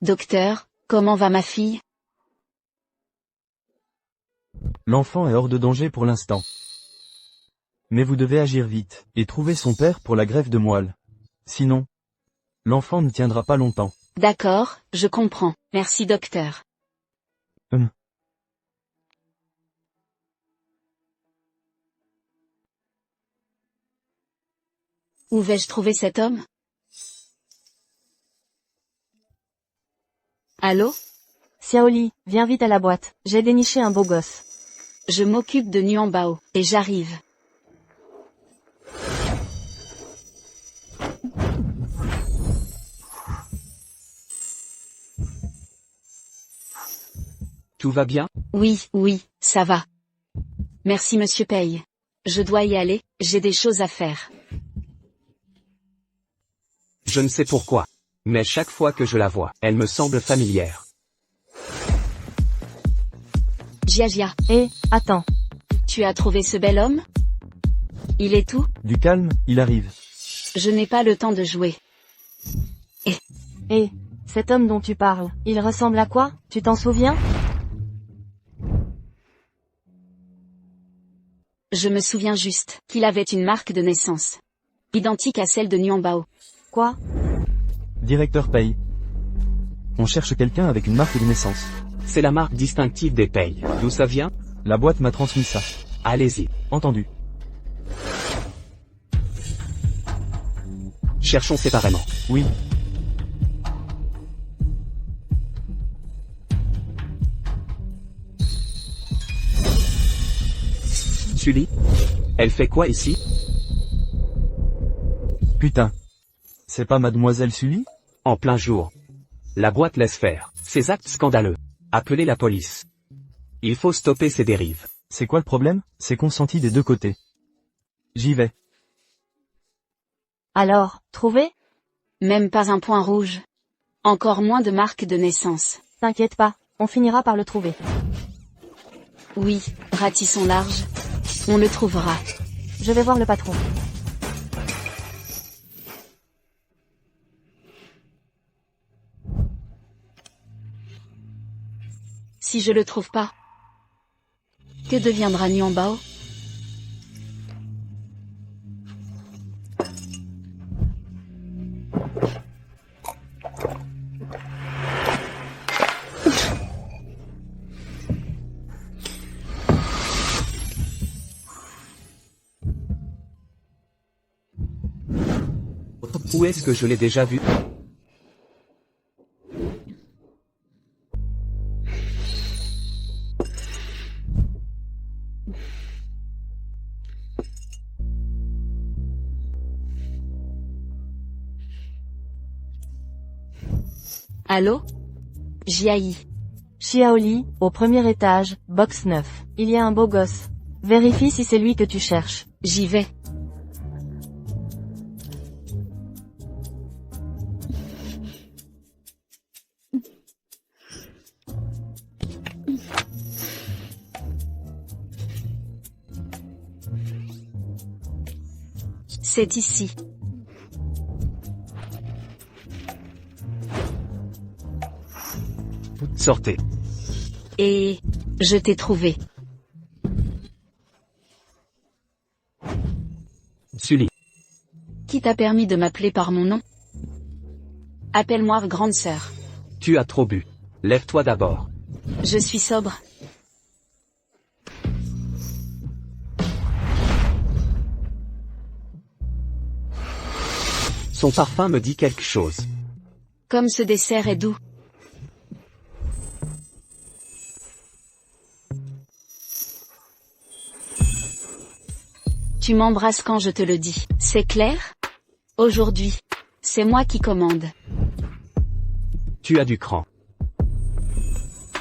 S13: Docteur, comment va ma fille?
S14: L'enfant est hors de danger pour l'instant. Mais vous devez agir vite, et trouver son père pour la greffe de moelle. Sinon, l'enfant ne tiendra pas longtemps.
S13: D'accord, je comprends. Merci docteur. Où vais-je trouver cet homme? Allô?
S12: Xiaoli, viens vite à la boîte, j'ai déniché un beau gosse.
S13: Je m'occupe de Nuanbao, et j'arrive.
S16: Tout va bien?
S13: Oui, ça va. Merci monsieur Pei. Je dois y aller, j'ai des choses à faire.
S16: Je ne sais pourquoi. Mais chaque fois que je la vois, elle me semble familière.
S13: Jia.
S12: Attends.
S13: Tu as trouvé ce bel homme? Il est où?
S14: Du calme, il arrive.
S13: Je n'ai pas le temps de jouer.
S12: Cet homme dont tu parles, il ressemble à quoi? Tu t'en souviens?
S13: Je me souviens juste qu'il avait une marque de naissance. Identique à celle de Nyambao.
S12: Quoi?
S14: Directeur Pei. On cherche quelqu'un avec une marque de naissance.
S16: C'est la marque distinctive des Pei. D'où ça vient?
S14: La boîte m'a transmis ça.
S16: Allez-y.
S14: Entendu.
S16: Cherchons séparément.
S14: Oui.
S16: Sully? Elle fait quoi ici?
S14: Putain. C'est pas mademoiselle Sully?
S16: En plein jour. La boîte laisse faire. Ces actes scandaleux. Appelez la police. Il faut stopper ces dérives.
S14: C'est quoi le problème? C'est consenti des deux côtés. J'y vais.
S12: Alors, trouvé?
S13: Même pas un point rouge. Encore moins de marque de naissance.
S12: T'inquiète pas, on finira par le trouver.
S13: Oui, ratissons large. On le trouvera.
S12: Je vais voir le patron.
S13: Si je le trouve pas, que deviendra Nyambao?
S16: Où est-ce que je l'ai déjà vu?
S13: Allô? Jiayi.
S12: Xiaoli, au premier étage, box 9. Il y a un beau gosse. Vérifie si c'est lui que tu cherches.
S13: J'y vais. C'est ici.
S16: Sortez.
S13: Et je t'ai trouvé.
S16: Sully.
S13: Qui t'a permis de m'appeler par mon nom? Appelle-moi grande sœur.
S16: Tu as trop bu. Lève-toi d'abord.
S13: Je suis sobre.
S16: Son parfum me dit quelque chose.
S13: Comme ce dessert est doux. Tu m'embrasses quand je te le dis. C'est clair? Aujourd'hui, c'est moi qui commande.
S16: Tu as du cran.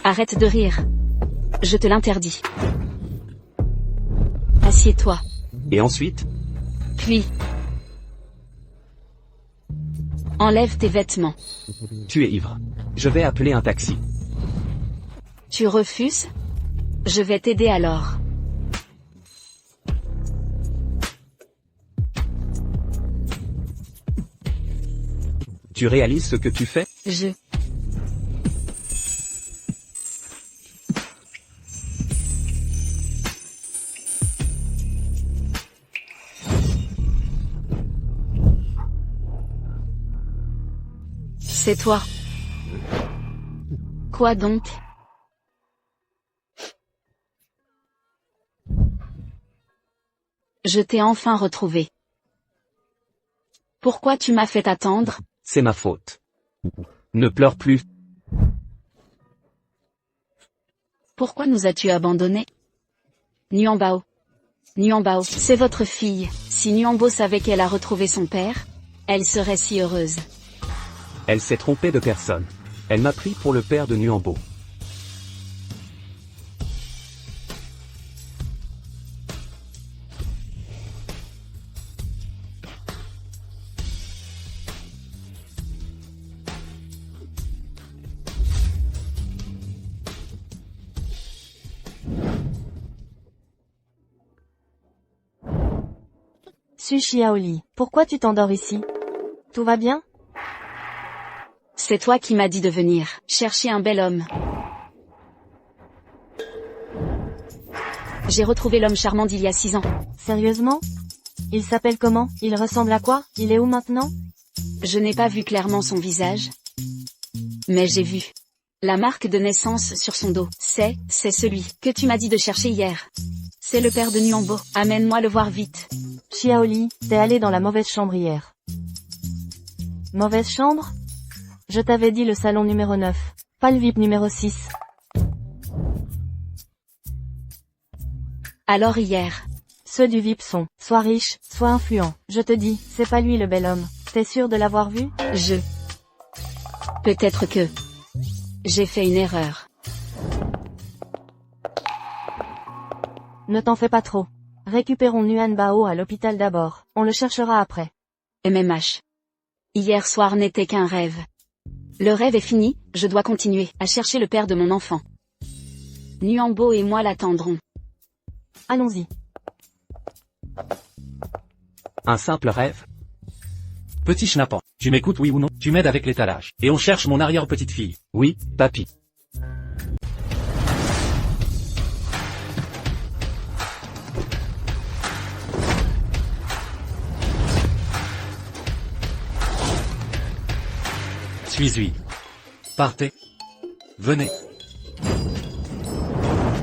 S13: Arrête de rire. Je te l'interdis. Assieds-toi.
S16: Et ensuite?
S13: Puis, enlève tes vêtements.
S16: Tu es ivre. Je vais appeler un taxi.
S13: Tu refuses? Je vais t'aider alors.
S16: Tu réalises ce que tu fais?
S13: C'est toi. Quoi donc? Je t'ai enfin retrouvé. Pourquoi tu m'as fait attendre?
S16: C'est ma faute. Ne pleure plus.
S13: Pourquoi nous as-tu abandonnés? Nyambao. Nyambao, c'est votre fille. Si Nyambo savait qu'elle a retrouvé son père, elle serait si heureuse.
S16: Elle s'est trompée de personne. Elle m'a pris pour le père de Nyambo.
S12: Su Xiaoli, pourquoi tu t'endors ici? Tout va bien?
S13: C'est toi qui m'as dit de venir chercher un bel homme. J'ai retrouvé l'homme charmant d'il y a 6 ans.
S12: Sérieusement? Il s'appelle comment? Il ressemble à quoi? Il est où maintenant?
S13: Je n'ai pas vu clairement son visage. Mais j'ai vu la marque de naissance sur son dos. C'est celui que tu m'as dit de chercher hier. C'est le père de Nuambo. Amène-moi le voir vite.
S12: Xiaoli, t'es allé dans la mauvaise chambre hier. Mauvaise chambre? Je t'avais dit le salon numéro 9. Pas le VIP numéro 6.
S13: Alors hier.
S12: Ceux du VIP sont, soit riches, soit influents. Je te dis, c'est pas lui le bel homme. T'es sûr de l'avoir vu?
S13: Peut-être que j'ai fait une erreur.
S12: Ne t'en fais pas trop. Récupérons Nuan Bao à l'hôpital d'abord. On le cherchera après.
S13: MMH. Hier soir n'était qu'un rêve. Le rêve est fini, je dois continuer à chercher le père de mon enfant. Nuambo et moi l'attendrons.
S12: Allons-y.
S16: Un simple rêve?
S17: Petit schnappant, tu m'écoutes oui ou non? Tu m'aides avec l'étalage. Et on cherche mon arrière-petite-fille.
S16: Oui, papy.
S17: Suis-y. Partez. Venez.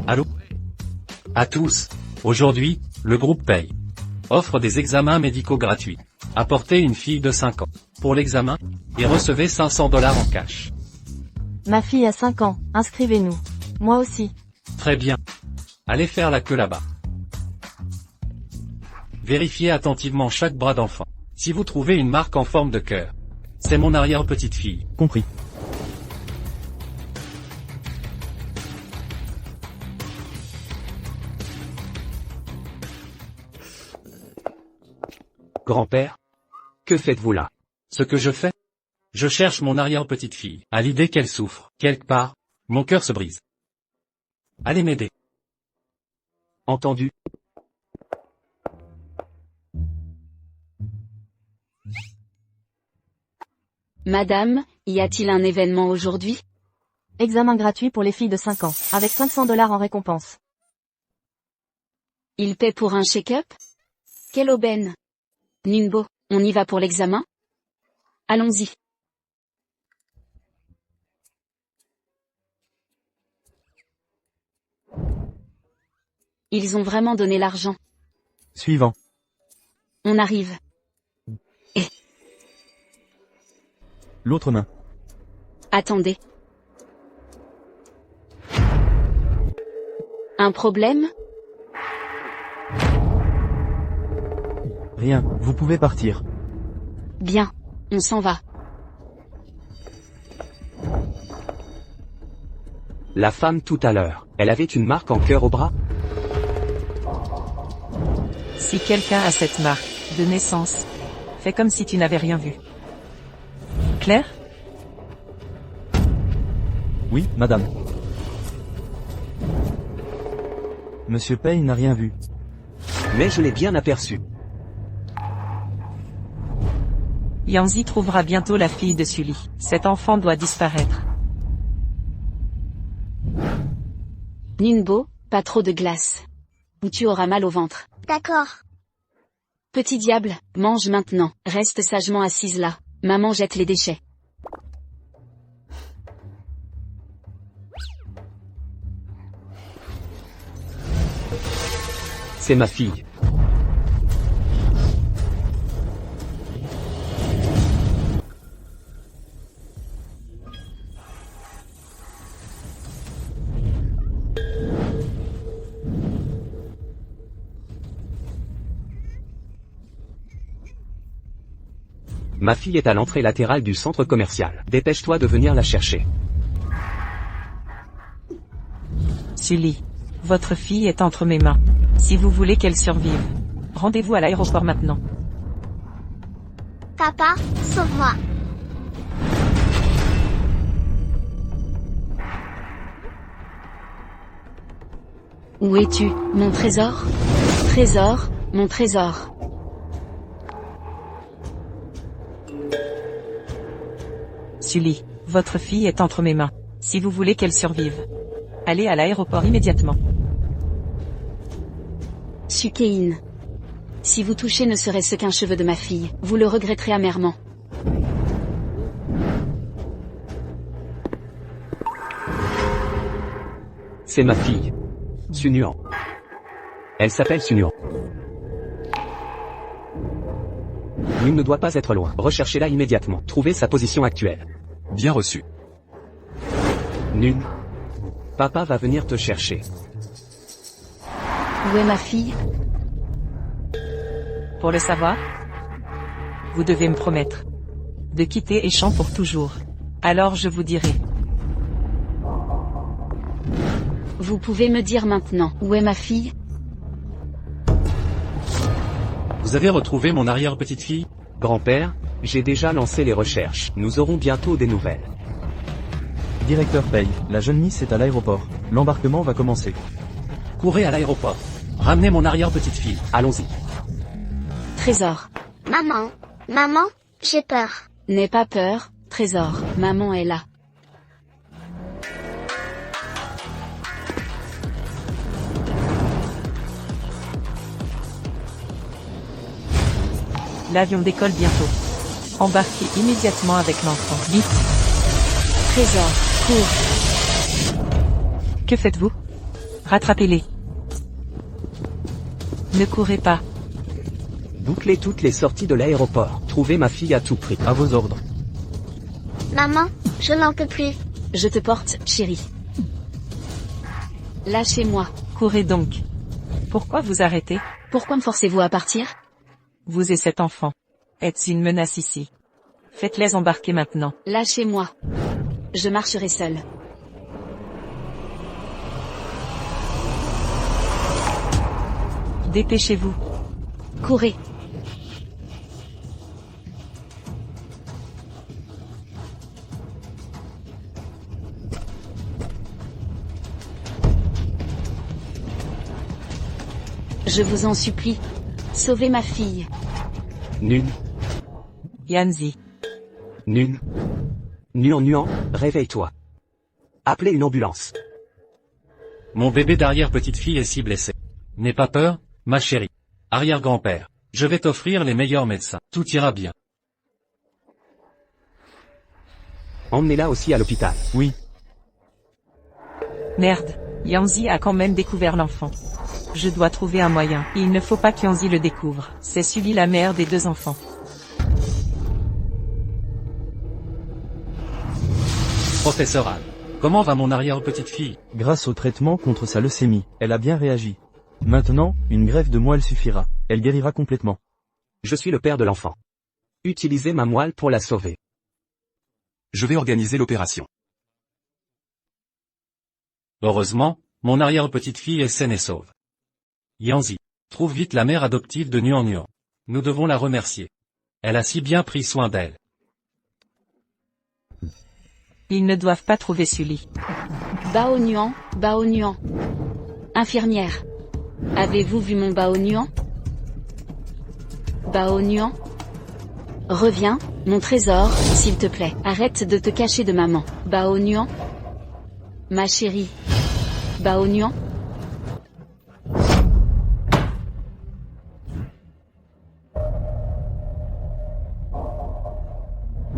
S17: Allô? À tous. Aujourd'hui, le groupe paye. Offre des examens médicaux gratuits. Apportez une fille de 5 ans pour l'examen, et recevez $500 en cash.
S12: Ma fille a 5 ans, inscrivez-nous. Moi aussi.
S17: Très bien. Allez faire la queue là-bas. Vérifiez attentivement chaque bras d'enfant. Si vous trouvez une marque en forme de cœur, c'est mon arrière-petite-fille.
S14: Compris.
S16: Grand-père? Que faites-vous là?
S17: Ce que je fais? Je cherche mon arrière-petite-fille. À l'idée qu'elle souffre, quelque part, mon cœur se brise. Allez m'aider.
S16: Entendu.
S13: Madame, y a-t-il un événement aujourd'hui?
S12: Examen gratuit pour les filles de 5 ans, avec $500 en récompense.
S13: Il paie pour un check-up? Quelle aubaine! Nunbo, on y va pour l'examen? Allons-y. Ils ont vraiment donné l'argent.
S14: Suivant.
S13: On arrive.
S14: L'autre main.
S13: Attendez. Un problème?
S14: Rien, vous pouvez partir.
S13: Bien, on s'en va.
S16: La femme tout à l'heure, elle avait une marque en cœur au bras?
S18: Si quelqu'un a cette marque de naissance, fais comme si tu n'avais rien vu. Claire?
S14: Oui, madame. Monsieur Pei n'a rien vu.
S16: Mais je l'ai bien aperçu.
S18: Yanzi trouvera bientôt la fille de Sully. Cet enfant doit disparaître.
S13: Nunbo, pas trop de glace. Ou tu auras mal au ventre.
S7: D'accord.
S13: Petit diable, mange maintenant. Reste sagement assise là. Maman jette les déchets.
S16: C'est ma fille. Ma fille est à l'entrée latérale du centre commercial. Dépêche-toi de venir la chercher.
S18: Sully, votre fille est entre mes mains. Si vous voulez qu'elle survive, rendez-vous à l'aéroport maintenant.
S7: Papa, sauve-moi.
S13: Où es-tu, mon trésor? Trésor, mon trésor.
S18: Sully, votre fille est entre mes mains. Si vous voulez qu'elle survive, allez à l'aéroport immédiatement.
S13: Sukein. Si vous touchez ne serait-ce qu'un cheveu de ma fille, vous le regretterez amèrement.
S16: C'est ma fille. Sunuan. Elle s'appelle Sunuan. Nune ne doit pas être loin. Recherchez-la immédiatement. Trouvez sa position actuelle.
S15: Bien reçu.
S16: Nune. Papa va venir te chercher.
S13: Où est ma fille?
S18: Pour le savoir, vous devez me promettre de quitter Échamp pour toujours. Alors je vous dirai.
S13: Vous pouvez me dire maintenant, où est ma fille?
S17: Vous avez retrouvé mon arrière-petite-fille?
S16: Grand-père, j'ai déjà lancé les recherches. Nous aurons bientôt des nouvelles.
S14: Directeur Paye, la jeune Miss est à l'aéroport. L'embarquement va commencer.
S17: Courez à l'aéroport. Ramenez mon arrière-petite-fille.
S16: Allons-y.
S13: Trésor.
S7: Maman, j'ai peur.
S13: N'aie pas peur, Trésor. Maman est là.
S18: L'avion décolle bientôt. Embarquez immédiatement avec l'enfant. Vite.
S13: Trésor, cours.
S18: Que faites-vous? Rattrapez-les. Ne courez pas.
S16: Bouclez toutes les sorties de l'aéroport. Trouvez ma fille à tout prix.
S14: À vos ordres.
S7: Maman, je n'en peux plus.
S13: Je te porte, chérie. Lâchez-moi.
S18: Courez donc. Pourquoi vous arrêtez?
S13: Pourquoi me forcez-vous à partir?
S18: Vous et cet enfant êtes une menace ici. Faites-les embarquer maintenant.
S13: Lâchez-moi. Je marcherai seule.
S18: Dépêchez-vous.
S13: Courez. Je vous en supplie. Sauvez ma fille.
S16: Nune.
S18: Yanzi.
S16: Nune. Nuan, réveille-toi. Appelez une ambulance.
S17: Mon bébé d'arrière-petite-fille est si blessé. N'aie pas peur, ma chérie. Arrière-grand-père, je vais t'offrir les meilleurs médecins. Tout ira bien.
S16: Emmenez-la aussi à l'hôpital.
S14: Oui.
S18: Merde, Yanzi a quand même découvert l'enfant. Je dois trouver un moyen. Il ne faut pas qu'Yanzi le découvre. C'est Sully, la mère des deux enfants.
S17: Professeur Anne, comment va mon arrière-petite-fille?
S14: Grâce au traitement contre sa leucémie, elle a bien réagi. Maintenant, une greffe de moelle suffira. Elle guérira complètement.
S16: Je suis le père de l'enfant. Utilisez ma moelle pour la sauver.
S15: Je vais organiser l'opération.
S17: Heureusement, mon arrière-petite-fille est saine et sauve. Yanzi, trouve vite la mère adoptive de Nuan. Nous devons la remercier. Elle a si bien pris soin d'elle.
S18: Ils ne doivent pas trouver Sully.
S13: Bao Nuan. Infirmière. Avez-vous vu mon Bao Nuan? Bao Nuan? Reviens, mon trésor, s'il te plaît. Arrête de te cacher de maman. Bao Nuan? Ma chérie. Bao Nuan?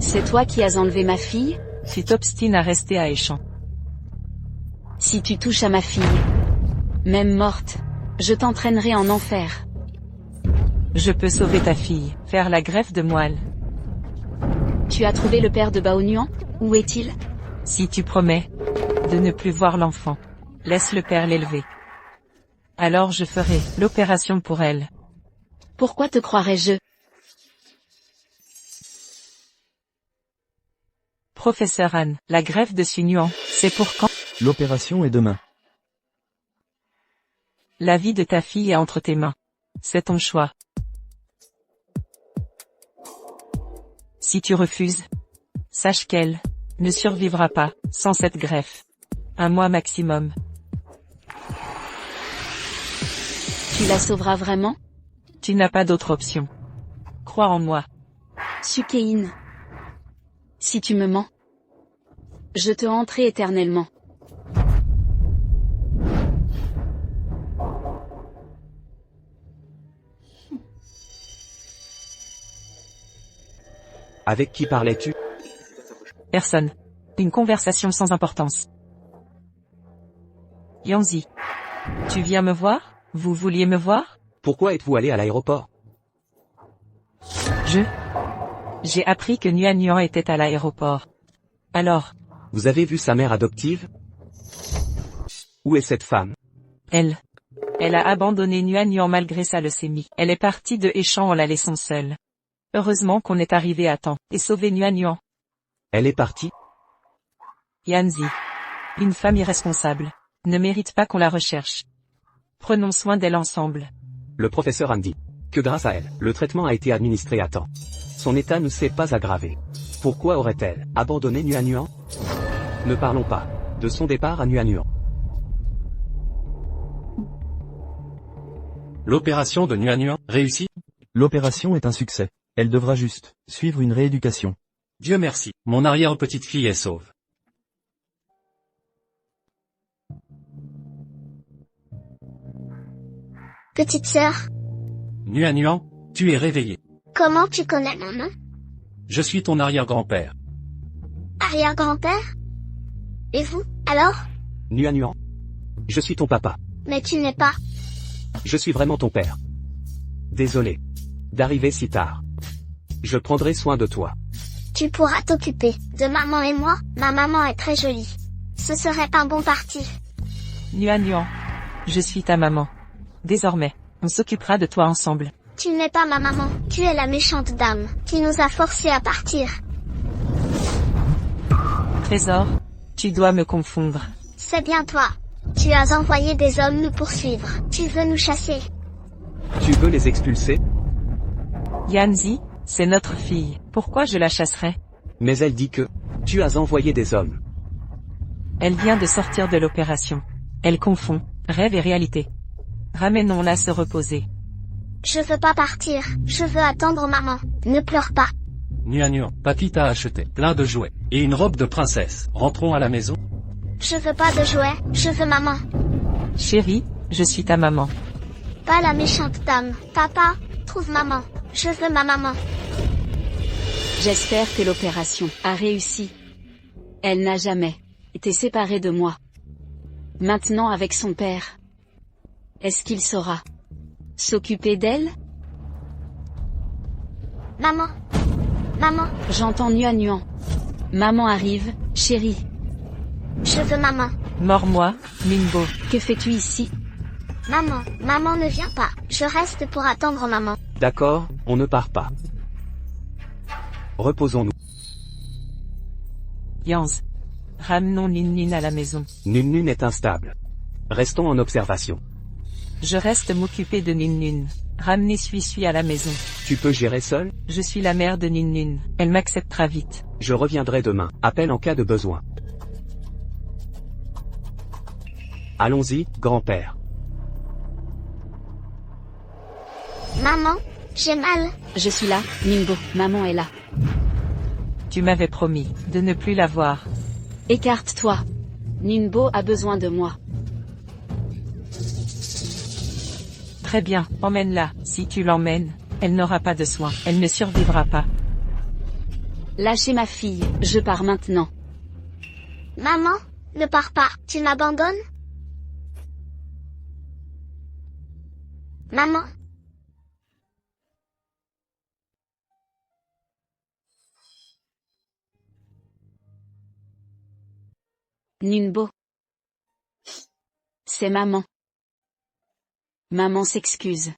S13: C'est toi qui as enlevé ma fille?
S18: Tu t'obstines à rester à Échamp.
S13: Si tu touches à ma fille, même morte, je t'entraînerai en enfer.
S18: Je peux sauver ta fille, faire la greffe de moelle.
S13: Tu as trouvé le père de Bao Nuan? Où est-il?
S18: Si tu promets de ne plus voir l'enfant, laisse le père l'élever. Alors je ferai l'opération pour elle.
S13: Pourquoi te croirais-je?
S18: Professeur Anne, la greffe de Sunuan, c'est pour quand?
S14: L'opération est demain.
S18: La vie de ta fille est entre tes mains. C'est ton choix. Si tu refuses, sache qu'elle ne survivra pas sans cette greffe. 1 mois maximum.
S13: Tu la sauveras vraiment?
S18: Tu n'as pas d'autre option. Crois en moi.
S13: Sukein. Si tu me mens, je te hanterai éternellement.
S16: Avec qui parlais-tu?
S18: Personne. Une conversation sans importance. Yanzi. Tu viens me voir? Vous vouliez me voir?
S16: Pourquoi êtes-vous allé à l'aéroport?
S18: J'ai appris que Nuan Nuan était à l'aéroport. Alors?
S16: Vous avez vu sa mère adoptive? Où est cette femme?
S18: Elle a abandonné Nuan Nuan malgré sa leucémie. Elle est partie de Échamps en la laissant seule. Heureusement qu'on est arrivé à temps et sauvé Nuan Nuan.
S16: Elle est partie?
S18: Yanzi. Une femme irresponsable. Ne mérite pas qu'on la recherche. Prenons soin d'elle ensemble.
S16: Le professeur Andy. Que grâce à elle, le traitement a été administré à temps. Son état ne s'est pas aggravé. Pourquoi aurait-elle abandonné Nuan Nuan? Ne parlons pas de son départ à Nuan Nuan.
S17: L'opération de Nuan Nuan réussit?
S14: L'opération est un succès. Elle devra juste suivre une rééducation.
S17: Dieu merci, mon arrière-petite-fille est sauve.
S3: Petite sœur,
S17: Nuan Nuan, tu es réveillée.
S3: comment tu connais maman?
S17: Je suis ton arrière-grand-père.
S3: Arrière-grand-père? Et vous, alors?
S16: Nuan Nuan. Je suis ton papa.
S3: Mais tu n'es pas.
S16: Je suis vraiment ton père. Désolé d'arriver si tard. Je prendrai soin de toi.
S3: Tu pourras t'occuper de maman et moi. Ma maman est très jolie. Ce serait un bon parti.
S18: Nuan Nuan. Je suis ta maman. Désormais, on s'occupera de toi ensemble.
S3: Tu n'es pas ma maman. Tu es la méchante dame qui nous a forcés à partir.
S18: Trésor, tu dois me confondre.
S3: C'est bien toi. Tu as envoyé des hommes nous poursuivre. Tu veux nous chasser.
S16: Tu veux les expulser?
S18: Yanzi, c'est notre fille. Pourquoi je la chasserais?
S16: Mais elle dit que tu as envoyé des hommes.
S18: Elle vient de sortir de l'opération. Elle confond rêve et réalité. Ramenons-la se reposer.
S3: Je veux pas partir. Je veux attendre maman. Ne pleure pas.
S17: Nuan Nuan, papy t'a acheté plein de jouets et une robe de princesse. Rentrons à la maison?
S3: Je veux pas de jouets. Je veux maman.
S18: Chérie, je suis ta maman.
S3: Pas la méchante dame. Papa, trouve maman. Je veux ma maman.
S13: J'espère que l'opération a réussi. Elle n'a jamais été séparée de moi. Maintenant avec son père. Est-ce qu'il saura s'occuper d'elle?
S3: Maman. Maman.
S13: J'entends Nuan Nuan. Maman arrive, chérie.
S3: Je veux maman.
S18: Mors-moi, Minbo.
S13: Que fais-tu ici?
S3: Maman. Maman ne vient pas. Je reste pour attendre maman.
S16: D'accord, on ne part pas. Reposons-nous.
S18: Yanz. Ramenons Nin Nin à la maison.
S16: Nun Nun est instable. Restons en observation.
S18: Je reste m'occuper de Nin Nun. Ramenez Sui à la maison.
S16: Tu peux gérer seul?
S18: Je suis la mère de Nin Nun. Elle m'acceptera vite.
S16: Je reviendrai demain. Appelle en cas de besoin. Allons-y, grand-père.
S3: Maman, j'ai mal.
S13: Je suis là, Minbo. Maman est là.
S18: Tu m'avais promis de ne plus la voir.
S13: Écarte-toi. Ninbo a besoin de moi.
S18: Très bien, emmène-la. Si tu l'emmènes, elle n'aura pas de soins. Elle ne survivra pas.
S13: Lâchez ma fille, je pars maintenant.
S3: Maman, ne pars pas. Tu m'abandonnes? Maman.
S13: Ninbo. C'est maman. Maman s'excuse.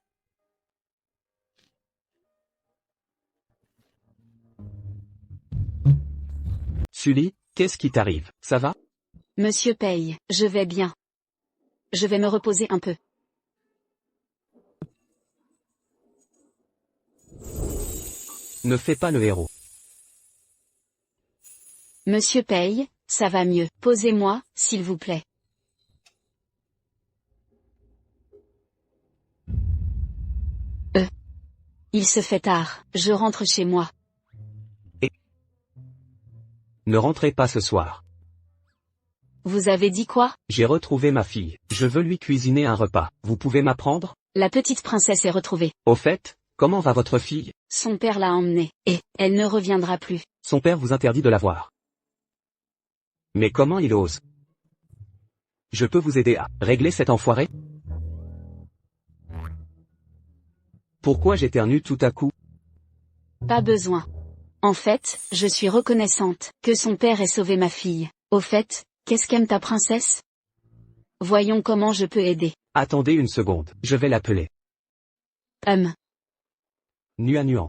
S16: Sully, qu'est-ce qui t'arrive? Ça va?
S13: Monsieur paye, je vais bien. Je vais me reposer un peu.
S16: Ne fais pas le héros.
S13: Monsieur paye, ça va mieux. Posez-moi, s'il vous plaît. Il se fait tard, je rentre chez moi.
S16: Ne rentrez pas ce soir.
S13: Vous avez dit quoi?
S16: J'ai retrouvé ma fille. Je veux lui cuisiner un repas. Vous pouvez m'apprendre?
S13: La petite princesse est retrouvée.
S16: Au fait, Comment va votre fille?
S13: Son père l'a emmenée, et elle ne reviendra plus.
S16: Son père vous interdit de la voir. Mais comment il ose? Je peux vous aider à régler cet enfoiré? Pourquoi j'éternue tout à coup?
S13: Pas besoin. En fait, je suis reconnaissante que son père ait sauvé ma fille. Au fait, qu'est-ce qu'aime ta princesse? Voyons comment je peux aider.
S16: Attendez une seconde, je vais l'appeler. Nuan.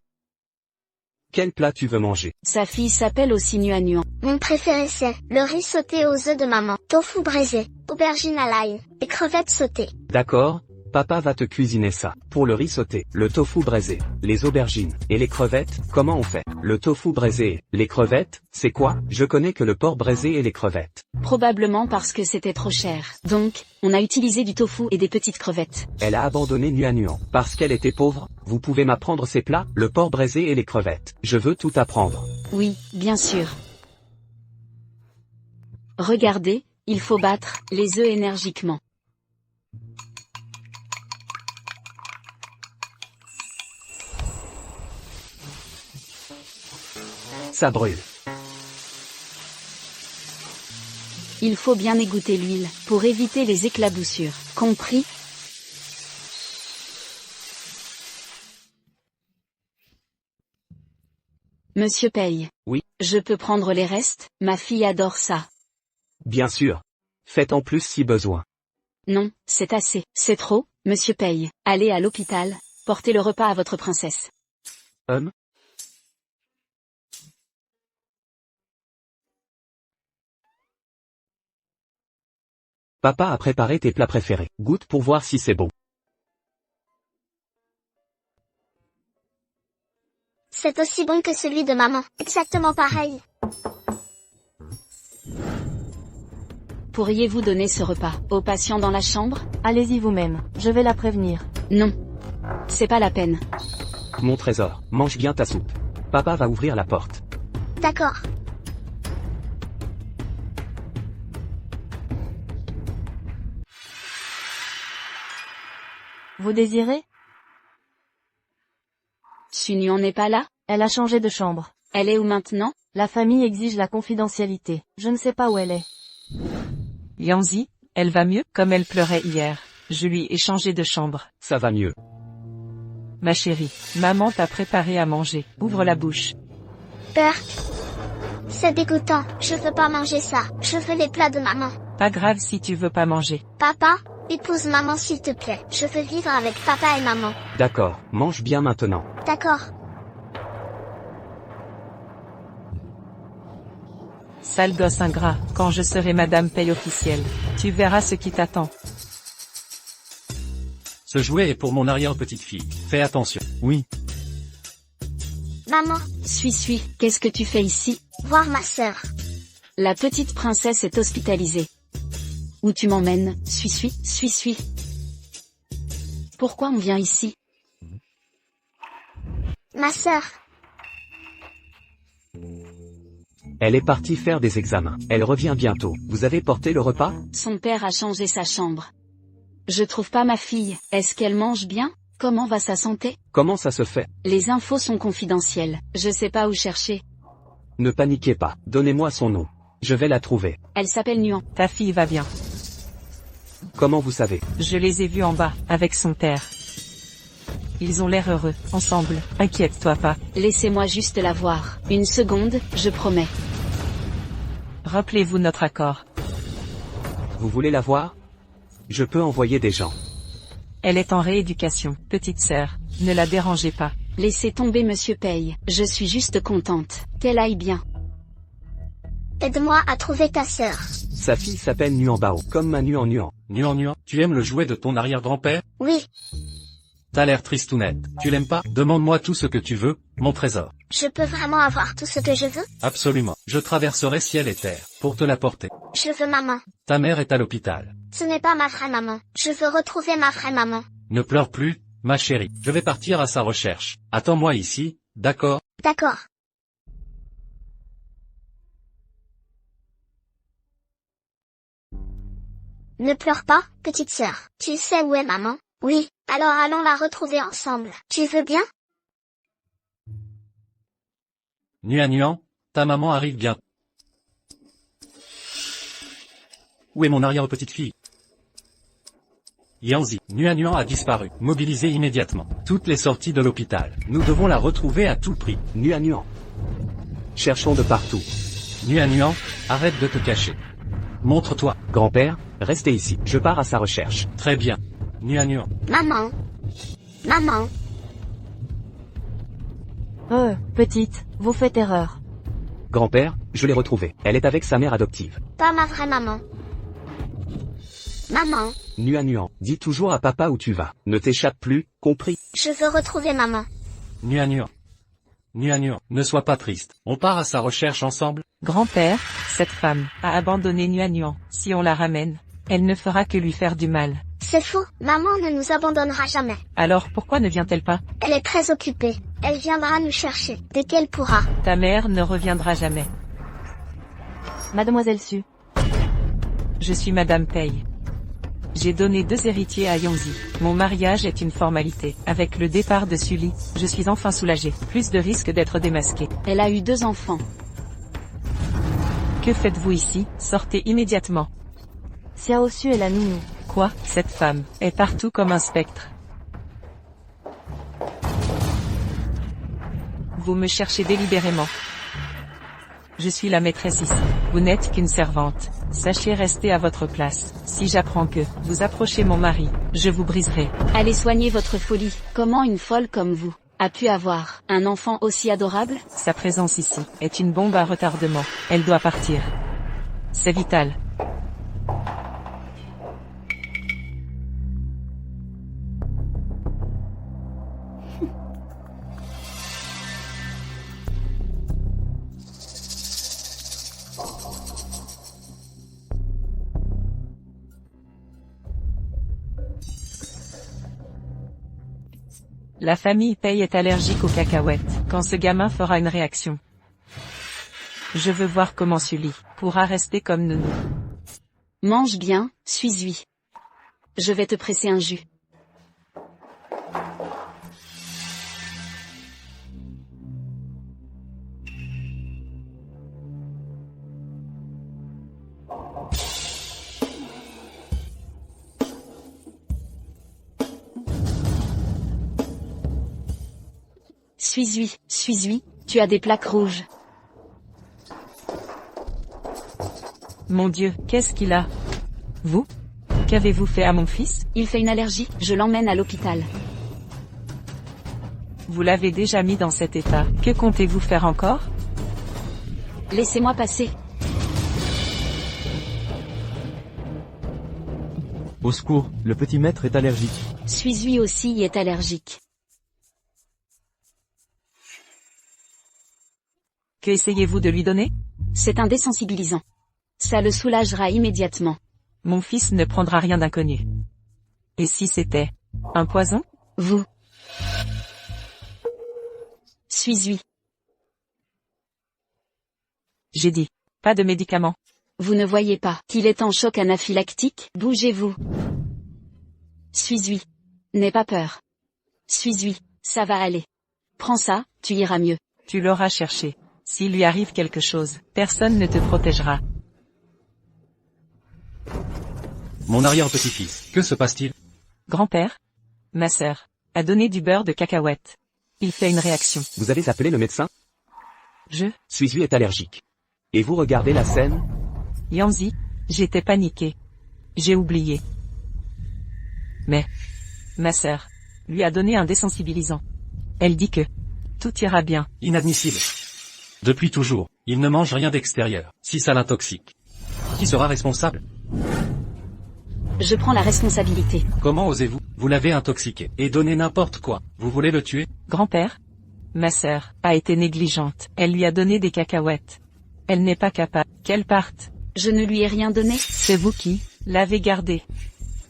S16: Quel plat tu veux manger?
S13: Sa fille s'appelle aussi Nuan.
S3: Mon préféré c'est le riz sauté aux œufs de maman, tofu braisé, aubergine à l'ail, et crevettes sautées.
S16: D'accord, papa va te cuisiner ça. Pour le riz sauté, le tofu braisé, les aubergines, et les crevettes, comment on fait? Le tofu braisé, les crevettes, c'est quoi? Je connais que le porc braisé et les crevettes.
S13: Probablement parce que c'était trop cher. Donc, on a utilisé du tofu et des petites crevettes.
S16: Elle a abandonné Nuan parce qu'elle était pauvre. Vous pouvez m'apprendre ces plats, le porc braisé et les crevettes. Je veux tout apprendre.
S13: Oui, bien sûr. Regardez, il faut battre les œufs énergiquement.
S16: Ça brûle.
S13: Il faut bien égoutter l'huile, pour éviter les éclaboussures. Compris? Monsieur paye.
S16: Oui.
S13: Je peux prendre les restes? Ma fille adore ça.
S16: Bien sûr. Faites en plus si besoin.
S13: Non, c'est assez. C'est trop, monsieur paye. Allez à l'hôpital, portez le repas à votre princesse.
S16: Papa a préparé tes plats préférés. Goûte pour voir si c'est bon.
S3: C'est aussi bon que celui de maman, exactement pareil.
S13: Pourriez-vous donner ce repas aux patients dans la chambre?
S12: Allez-y vous-même, je vais la prévenir.
S13: Non. C'est pas la peine.
S16: Mon trésor, mange bien ta soupe. Papa va ouvrir la porte.
S3: D'accord.
S12: Vous désirez?
S13: Nuan n'est pas là?
S12: Elle a changé de chambre.
S13: Elle est où maintenant?
S12: La famille exige la confidentialité. Je ne sais pas où elle est.
S18: Yanzi, elle va mieux, comme elle pleurait hier. Je lui ai changé de chambre.
S16: Ça va mieux.
S18: Ma chérie, maman t'a préparé à manger. Ouvre la bouche.
S3: Berk. C'est dégoûtant. Je veux pas manger ça. Je veux les plats de maman.
S18: Pas grave si tu veux pas manger.
S3: Papa, épouse maman s'il te plaît. Je veux vivre avec papa et maman.
S16: D'accord, mange bien maintenant.
S3: D'accord.
S18: Sale gosse ingrat, quand je serai Madame Paye officielle, tu verras ce qui t'attend.
S17: Ce jouet est pour mon arrière-petite-fille. Fais attention.
S14: Oui.
S3: Maman.
S13: Suis, qu'est-ce que tu fais ici?
S3: Voir ma sœur.
S13: La petite princesse est hospitalisée. Où tu m'emmènes? Suis. Pourquoi on vient ici?
S3: Ma sœur.
S16: Elle est partie faire des examens. Elle revient bientôt. Vous avez porté le repas?
S13: Son père a changé sa chambre. Je trouve pas ma fille. Est-ce qu'elle mange bien? Comment va sa santé?
S16: Comment ça se fait?
S13: Les infos sont confidentielles. Je sais pas où chercher.
S16: Ne paniquez pas. Donnez-moi son nom. Je vais la trouver.
S13: Elle s'appelle Nuan.
S18: Ta fille va bien.
S16: Comment vous savez?
S18: Je les ai vus en bas, avec son père. Ils ont l'air heureux, ensemble. Inquiète-toi pas.
S13: Laissez-moi juste la voir. Une seconde, je promets.
S18: Rappelez-vous notre accord.
S16: Vous voulez la voir? Je peux envoyer des gens.
S18: Elle est en rééducation, petite sœur. Ne la dérangez pas.
S13: Laissez tomber monsieur Paye. Je suis juste contente. Qu'elle aille bien.
S3: Aide-moi à trouver ta sœur.
S16: Sa fille s'appelle Nuan Bao, comme ma Nuan.
S17: Nuan, tu aimes le jouet de ton arrière-grand-père?
S3: Oui.
S17: T'as l'air tristounette. Tu l'aimes pas? Demande-moi tout ce que tu veux, mon trésor.
S3: Je peux vraiment avoir tout ce que je veux?
S17: Absolument. Je traverserai ciel et terre, pour te l'apporter.
S3: Je veux maman.
S17: Ta mère est à l'hôpital.
S3: Ce n'est pas ma vraie maman. Je veux retrouver ma vraie maman.
S17: Ne pleure plus, ma chérie. Je vais partir à sa recherche. Attends-moi ici, d'accord?
S3: D'accord. Ne pleure pas, petite sœur. Tu sais où est maman? Oui, alors allons la retrouver ensemble. Tu veux bien?
S17: Nuan, ta maman arrive bien. Où est mon arrière-petite-fille? Yanzi, Nuan a disparu. Mobilisez immédiatement toutes les sorties de l'hôpital. Nous devons la retrouver à tout prix.
S16: Nuan. Cherchons de partout.
S17: Nuan, arrête de te cacher. Montre-toi.
S16: Grand-père, restez ici. Je pars à sa recherche.
S17: Très bien. Nuan.
S3: Maman. Maman.
S12: Oh, petite, vous faites erreur.
S16: Grand-père, je l'ai retrouvée. Elle est avec sa mère adoptive.
S3: Pas ma vraie maman. Maman.
S16: Nuan, dis toujours à papa où tu vas. Ne t'échappe plus, compris?
S3: Je veux retrouver maman.
S17: Nuan, ne sois pas triste. On part à sa recherche ensemble.
S18: Grand-père, cette femme a abandonné Nuan. Si on la ramène, elle ne fera que lui faire du mal.
S3: C'est faux. Maman ne nous abandonnera jamais.
S18: Alors pourquoi ne vient-elle pas?
S3: Elle est très occupée. Elle viendra nous chercher dès qu'elle pourra.
S18: Ta mère ne reviendra jamais.
S12: Mademoiselle Su.
S18: Je suis Madame Paye. J'ai donné 2 héritiers à Yanzi. Mon mariage est une formalité. Avec le départ de Sully, je suis enfin soulagée. Plus de risque d'être démasquée.
S13: Elle a eu 2 enfants.
S18: Que faites-vous ici? Sortez immédiatement.
S12: Xiao Su est la nounou.
S18: Quoi? Cette femme est partout comme un spectre. Vous me cherchez délibérément. Je suis la maîtresse ici. Vous n'êtes qu'une servante. Sachez rester à votre place. Si j'apprends que vous approchez mon mari, je vous briserai.
S13: Allez soigner votre folie. Comment une folle comme vous a pu avoir un enfant aussi adorable?
S18: Sa présence ici est une bombe à retardement. Elle doit partir. C'est vital. La famille Paye est allergique aux cacahuètes. Quand ce gamin fera une réaction. Je veux voir comment Sully pourra rester comme nounou.
S13: Mange bien, suis-lui. Je vais te presser un jus. Suis-lui, tu as des plaques rouges.
S18: Mon Dieu, qu'est-ce qu'il a? Vous? Qu'avez-vous fait à mon fils?
S13: Il fait une allergie, je l'emmène à l'hôpital.
S18: Vous l'avez déjà mis dans cet état. Que comptez-vous faire encore?
S13: Laissez-moi passer.
S14: Au secours, le petit maître est allergique.
S13: Suis-lui aussi est allergique.
S18: Que essayez-vous de lui donner?
S13: C'est un désensibilisant. Ça le soulagera immédiatement.
S18: Mon fils ne prendra rien d'inconnu. Et si c'était un poison?
S13: Vous. Suis-lui.
S18: J'ai dit, pas de médicaments.
S13: Vous ne voyez pas qu'il est en choc anaphylactique? Bougez-vous. Suis-lui. N'aie pas peur. Suis-lui, ça va aller. Prends ça, tu iras mieux.
S18: Tu l'auras cherché. S'il lui arrive quelque chose, personne ne te protégera.
S17: Mon arrière-petit-fils, que se passe-t-il?
S18: Grand-père, ma sœur, a donné du beurre de cacahuète. Il fait une réaction.
S16: Vous avez appelé le médecin? Suis-lui est allergique. Et vous regardez la scène?
S18: Yanzi, j'étais paniqué. J'ai oublié. Mais, ma sœur, lui a donné un désensibilisant. Elle dit que tout ira bien.
S17: Inadmissible. Depuis toujours, il ne mange rien d'extérieur. Si ça l'intoxique, qui sera responsable?
S13: Je prends la responsabilité.
S17: Comment osez-vous? Vous l'avez intoxiqué et donné n'importe quoi. Vous voulez le tuer?
S18: Grand-père, ma sœur a été négligente. Elle lui a donné des cacahuètes. Elle n'est pas capable qu'elle parte.
S13: Je ne lui ai rien donné.
S18: C'est vous qui l'avez gardée.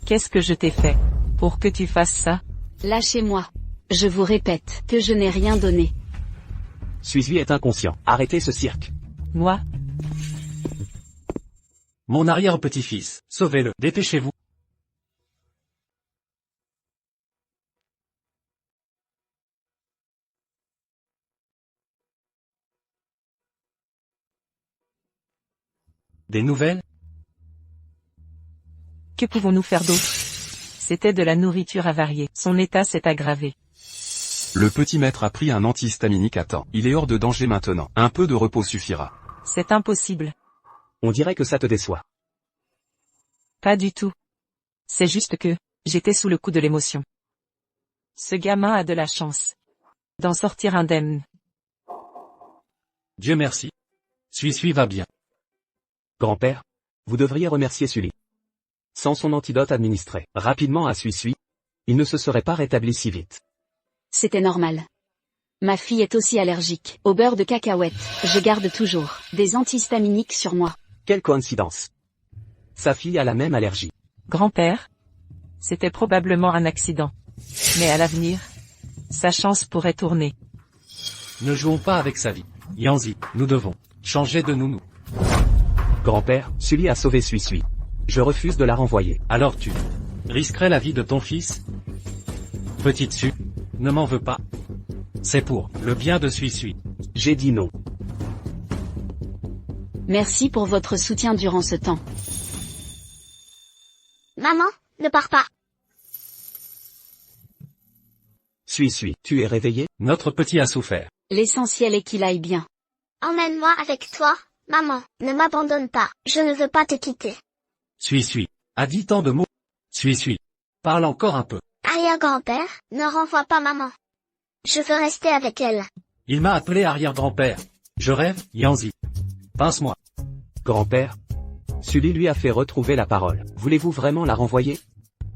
S18: Qu'est-ce que je t'ai fait pour que tu fasses ça?
S13: Lâchez-moi. Je vous répète que je n'ai rien donné.
S16: Suis-lui est inconscient. Arrêtez ce cirque.
S18: Moi?
S17: Mon arrière-petit-fils, sauvez-le, dépêchez-vous. Des nouvelles?
S18: Que pouvons-nous faire d'autre? C'était de la nourriture avariée. Son état s'est aggravé.
S15: Le petit maître a pris un antihistaminique à temps. Il est hors de danger maintenant. Un peu de repos suffira.
S18: C'est impossible.
S16: On dirait que ça te déçoit.
S18: Pas du tout. C'est juste que, j'étais sous le coup de l'émotion. Ce gamin a de la chance d'en sortir indemne.
S17: Dieu merci. Suis va bien.
S16: Grand-père, vous devriez remercier Sully. Sans son antidote administré rapidement à Suis, il ne se serait pas rétabli si vite.
S13: C'était normal. Ma fille est aussi allergique au beurre de cacahuète. Je garde toujours des antihistaminiques sur moi.
S16: Quelle coïncidence. Sa fille a la même allergie.
S18: Grand-père? C'était probablement un accident. Mais à l'avenir, sa chance pourrait tourner.
S17: Ne jouons pas avec sa vie. Yanzi, nous devons changer de nounou.
S16: Grand-père, Sully a sauvé Suis. Je refuse de la renvoyer.
S17: Alors tu risquerais la vie de ton fils? Petite Su, ne m'en veux pas. C'est pour le bien de Suis.
S16: J'ai dit non.
S13: Merci pour votre soutien durant ce temps.
S3: Maman, ne pars pas.
S16: Suis, tu es réveillé?
S17: Notre petit a souffert.
S13: L'essentiel est qu'il aille bien.
S3: Emmène-moi avec toi, maman. Ne m'abandonne pas. Je ne veux pas te quitter.
S17: Suis. A dit tant de mots. Suis. Parle encore un peu.
S3: Arrière-grand-père, ne renvoie pas maman. Je veux rester avec elle.
S17: Il m'a appelé arrière-grand-père. Je rêve, Yanzi. Pince-moi.
S16: Grand-père, Sully lui a fait retrouver la parole. Voulez-vous vraiment la renvoyer?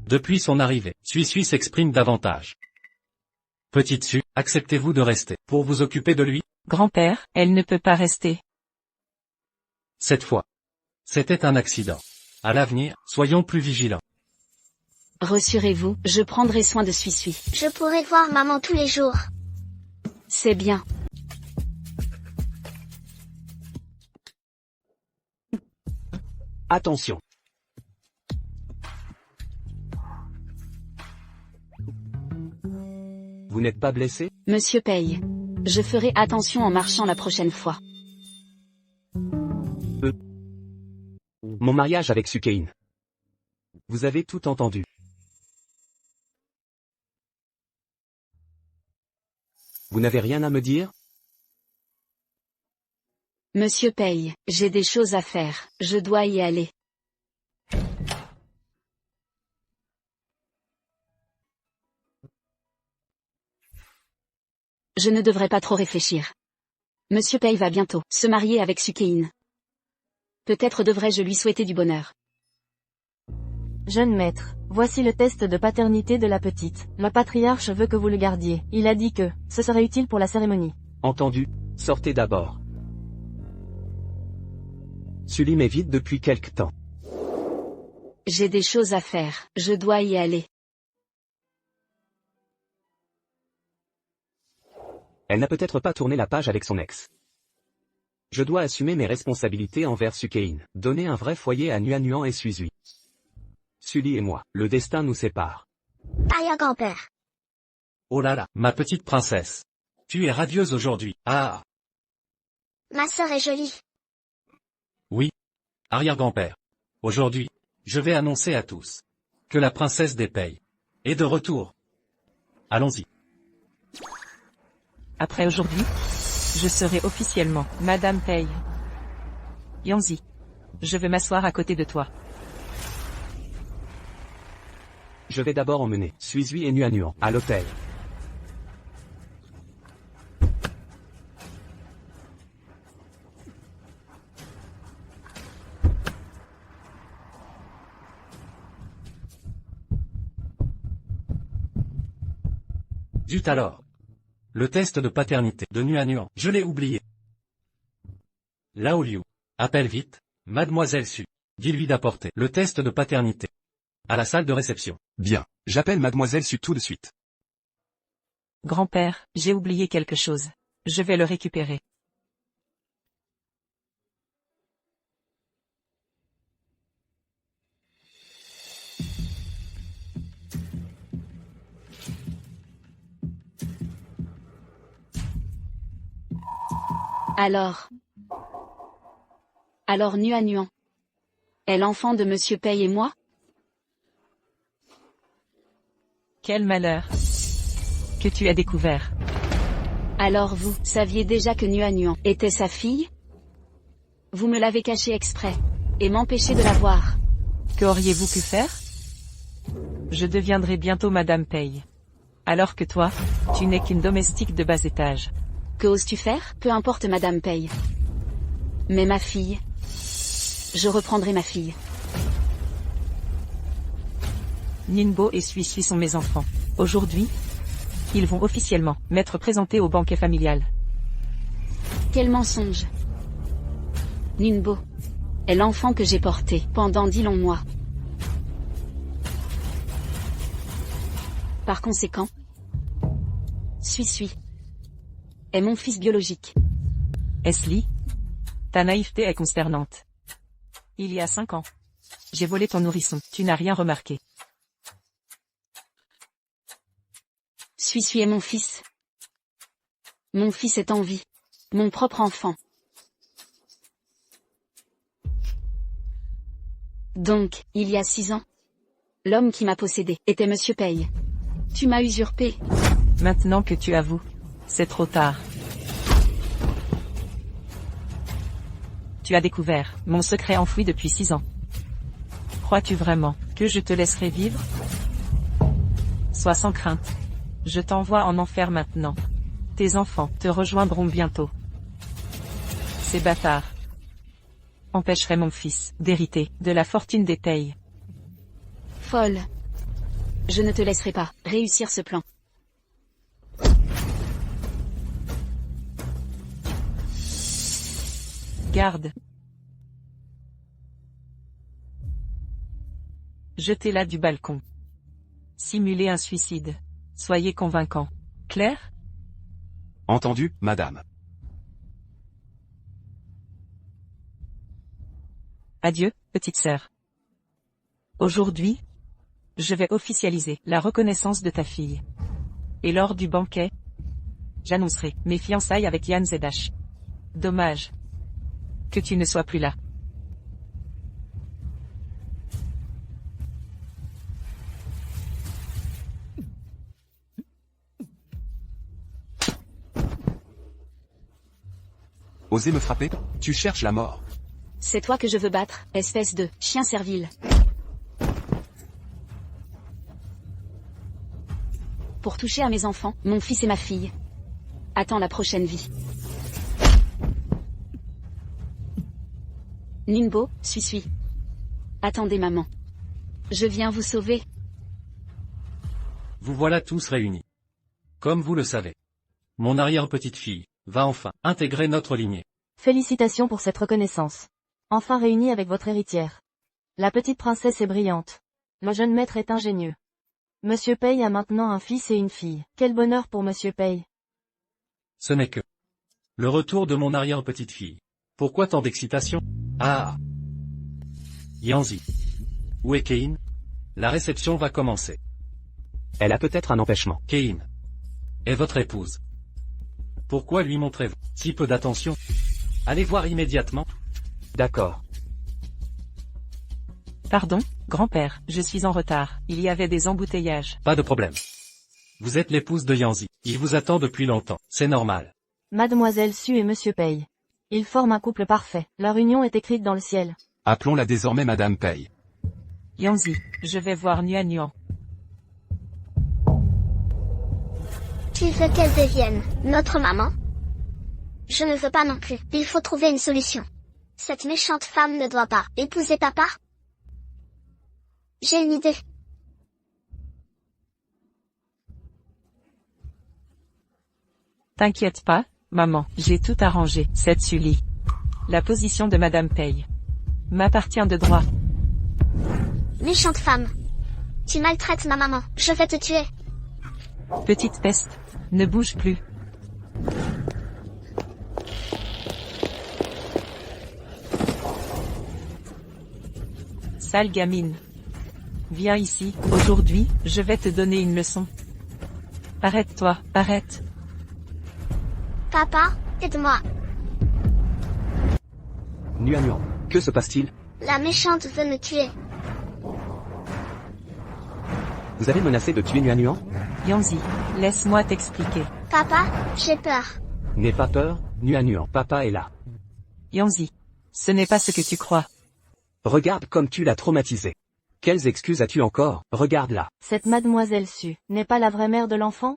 S17: Depuis son arrivée, Suis s'exprime davantage. Petite Su, acceptez-vous de rester pour vous occuper de lui?
S18: Grand-père, elle ne peut pas rester.
S17: Cette fois, c'était un accident. À l'avenir, soyons plus vigilants.
S13: Rassurez-vous, je prendrai soin de Suis.
S3: Je pourrai voir maman tous les jours.
S13: C'est bien.
S16: Attention. Vous n'êtes pas blessé?
S13: Monsieur Paye. Je ferai attention en marchant la prochaine fois.
S16: Mon mariage avec Sukein. Vous avez tout entendu. Vous n'avez rien à me dire?
S13: Monsieur Paye, j'ai des choses à faire, je dois y aller. Je ne devrais pas trop réfléchir. Monsieur Paye va bientôt se marier avec Sukein. Peut-être devrais-je lui souhaiter du bonheur.
S12: Jeune maître, voici le test de paternité de la petite. Le patriarche veut que vous le gardiez. Il a dit que ce serait utile pour la cérémonie.
S16: Entendu, sortez d'abord. Sully m'évite depuis quelque temps.
S13: J'ai des choses à faire, je dois y aller.
S16: Elle n'a peut-être pas tourné la page avec son ex. Je dois assumer mes responsabilités envers Sukein, donner un vrai foyer à Nuanuan et Suis. Sully et moi, le destin nous sépare.
S3: Arrière-grand-père.
S17: Oh là là, ma petite princesse. Tu es radieuse aujourd'hui. Ah.
S3: Ma sœur est jolie.
S17: Oui. Arrière-grand-père. Aujourd'hui, je vais annoncer à tous que la princesse des Payes est de retour. Allons-y.
S18: Après aujourd'hui, je serai officiellement Madame Paye. Yanzi, je vais m'asseoir à côté de toi.
S16: Je vais d'abord emmener Suis et Nuanuan à l'hôtel.
S17: Zut alors. Le test de paternité de Nuanuan, je l'ai oublié. Lao Liu, appelle vite, Mademoiselle Su. Dis-lui d'apporter le test de paternité à la salle de réception.
S15: Bien, j'appelle Mademoiselle Su tout de suite.
S18: Grand-père, j'ai oublié quelque chose. Je vais le récupérer.
S13: Alors Nuanuan, est l'enfant de Monsieur Pei et moi?
S18: Quel malheur que tu as découvert.
S13: Alors vous saviez déjà que Nuan était sa fille? Vous me l'avez caché exprès, et m'empêchez de la voir.
S18: Qu'auriez-vous pu faire? Je deviendrai bientôt Madame Pei. Alors que toi, tu n'es qu'une domestique de bas étage.
S13: Que oses-tu faire? Peu importe Madame Pei. Mais ma fille... Je reprendrai ma fille.
S18: Ningbo et Sui sont mes enfants. Aujourd'hui, ils vont officiellement m'être présentés au banquet familial.
S13: Quel mensonge! Ningbo est l'enfant que j'ai porté pendant 10 longs mois. Par conséquent, Sui est mon fils biologique.
S18: Esli, ta naïveté est consternante. Il y a 5 ans, j'ai volé ton nourrisson, tu n'as rien remarqué.
S13: Sui est mon fils. Mon fils est en vie. Mon propre enfant. Donc, il y a 6 ans, l'homme qui m'a possédé était Monsieur Pei. Tu m'as usurpé.
S18: Maintenant que tu avoues, c'est trop tard. Tu as découvert mon secret enfoui depuis 6 ans. Crois-tu vraiment que je te laisserai vivre? Sois sans crainte. Je t'envoie en enfer maintenant. Tes enfants te rejoindront bientôt. Ces bâtards empêcheraient mon fils d'hériter de la fortune des Pei.
S13: Folle. Je ne te laisserai pas réussir ce plan.
S18: Garde. Jetez-la du balcon. Simulez un suicide. Soyez convaincant. Clair?
S15: Entendu, madame.
S18: Adieu, petite sœur. Aujourd'hui, je vais officialiser la reconnaissance de ta fille. Et lors du banquet, j'annoncerai mes fiançailles avec Yan Zedash. Dommage que tu ne sois plus là.
S15: Osez me frapper? Tu cherches la mort.
S13: C'est toi que je veux battre, espèce de chien servile. Pour toucher à mes enfants, mon fils et ma fille. Attends la prochaine vie. Ningbo, Sui. Attendez maman. Je viens vous sauver.
S17: Vous voilà tous réunis. Comme vous le savez, mon arrière-petite-fille va enfin intégrer notre lignée.
S12: Félicitations pour cette reconnaissance. Enfin réunie avec votre héritière. La petite princesse est brillante. Le jeune maître est ingénieux. Monsieur Pei a maintenant un fils et une fille. Quel bonheur pour Monsieur Pei.
S17: Ce n'est que le retour de mon arrière-petite-fille. Pourquoi tant d'excitation? Ah! Yanzi. Où est Kein? La réception va commencer.
S16: Elle a peut-être un empêchement.
S17: Kein est votre épouse. Pourquoi lui montrez-vous si peu d'attention? Allez voir immédiatement.
S16: D'accord.
S18: Pardon, grand-père, je suis en retard. Il y avait des embouteillages.
S17: Pas de problème. Vous êtes l'épouse de Yanzi. Il vous attend depuis longtemps. C'est normal.
S12: Mademoiselle Su et Monsieur Pei. Ils forment un couple parfait. Leur union est écrite dans le ciel.
S15: Appelons-la désormais Madame Pei.
S18: Yanzi, je vais voir Nuan.
S3: Tu veux qu'elle devienne notre maman? Je ne veux pas non plus. Il faut trouver une solution. Cette méchante femme ne doit pas épouser papa. J'ai une idée.
S18: T'inquiète pas, maman, j'ai tout arrangé. Cette Sully. La position de Madame Pei m'appartient de droit.
S3: Méchante femme. Tu maltraites ma maman. Je vais te tuer.
S18: Petite peste, ne bouge plus. Sale gamine. Viens ici, aujourd'hui, je vais te donner une leçon. Arrête-toi, arrête.
S3: Papa, aide-moi.
S16: Nuan, que se passe-t-il?
S3: La méchante veut me tuer.
S16: Vous avez menacé de tuer Nuan?
S18: Yanzi, laisse-moi t'expliquer.
S3: Papa, j'ai peur.
S16: N'aie pas peur, Nuan, papa est là.
S18: Yanzi, ce n'est pas ce que tu crois.
S16: Regarde comme tu l'as traumatisé. Quelles excuses as-tu encore? Regarde-la.
S12: Cette mademoiselle Su n'est pas la vraie mère de l'enfant?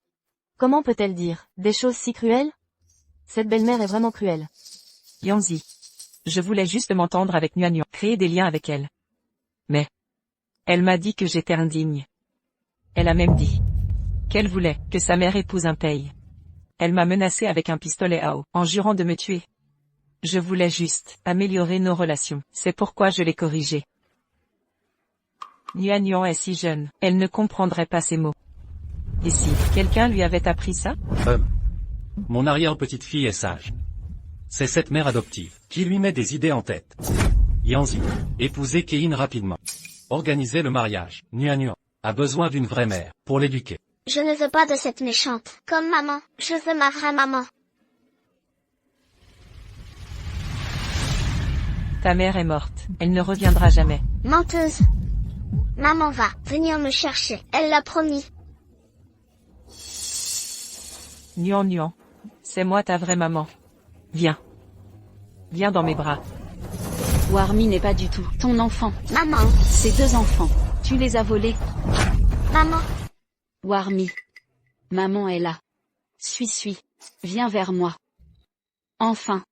S12: Comment peut-elle dire des choses si cruelles? Cette belle-mère est vraiment cruelle.
S18: Yanzi, je voulais juste m'entendre avec Nuan, créer des liens avec elle. Mais, elle m'a dit que j'étais indigne. Elle a même dit qu'elle voulait que sa mère épouse un Pei. Elle m'a menacé avec un pistolet à eau, en jurant de me tuer. Je voulais juste améliorer nos relations, c'est pourquoi je l'ai corrigée. Nuan est si jeune, elle ne comprendrait pas ces mots. Et si quelqu'un lui avait appris ça?
S17: Mon arrière-petite-fille est sage. C'est cette mère adoptive qui lui met des idées en tête. Yanzi, épousez Kein rapidement. Organisez le mariage. Nuan a besoin d'une vraie mère pour l'éduquer.
S3: Je ne veux pas de cette méchante. Comme maman, je veux ma vraie maman.
S18: Ta mère est morte, elle ne reviendra jamais.
S3: Menteuse. Maman va venir me chercher, elle l'a promis.
S18: Nuan, c'est moi ta vraie maman. Viens. Viens dans mes bras.
S13: Warmi n'est pas du tout ton enfant.
S3: Maman.
S13: Ces deux enfants, tu les as volés.
S3: Maman.
S13: Warmi. Maman est là. Suis. Viens vers moi. Enfin.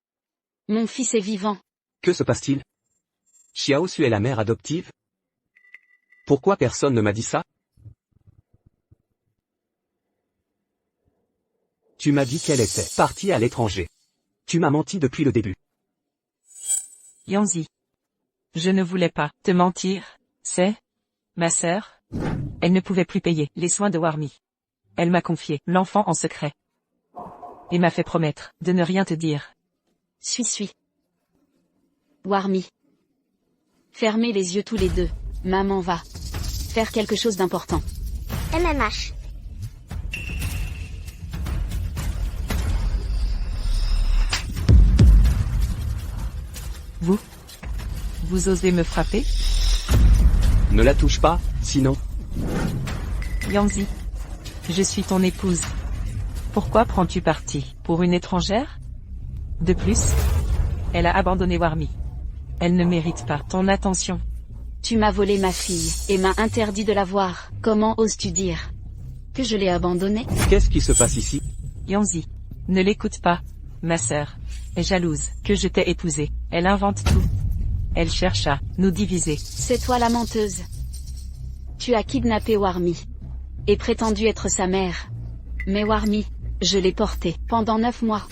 S13: Mon fils est vivant.
S16: Que se passe-t-il? Xiao Su est la mère adoptive? Pourquoi personne ne m'a dit ça? Tu m'as dit qu'elle était partie à l'étranger. Tu m'as menti depuis le début.
S18: Yanzi. Je ne voulais pas te mentir, c'est ma sœur. Elle ne pouvait plus payer les soins de Warmi. Elle m'a confié l'enfant en secret. Et m'a fait promettre de ne rien te dire.
S13: Suis. Warmi. Fermez les yeux tous les deux. Maman va faire quelque chose d'important.
S3: MMH.
S18: Vous osez me frapper?
S16: Ne la touche pas, sinon...
S18: Yanzi. Je suis ton épouse. Pourquoi prends-tu parti pour une étrangère? De plus, elle a abandonné Warmi. Elle ne mérite pas ton attention.
S13: Tu m'as volé ma fille, et m'as interdit de la voir. Comment oses-tu dire que je l'ai abandonnée?
S16: Qu'est-ce qui se passe ici?
S18: Yanzi. Ne l'écoute pas. Ma sœur est jalouse que je t'ai épousée. Elle invente tout. Elle cherche à nous diviser.
S13: C'est toi la menteuse. Tu as kidnappé Warmi. Et prétendu être sa mère. Mais Warmi, je l'ai portée pendant 9 mois.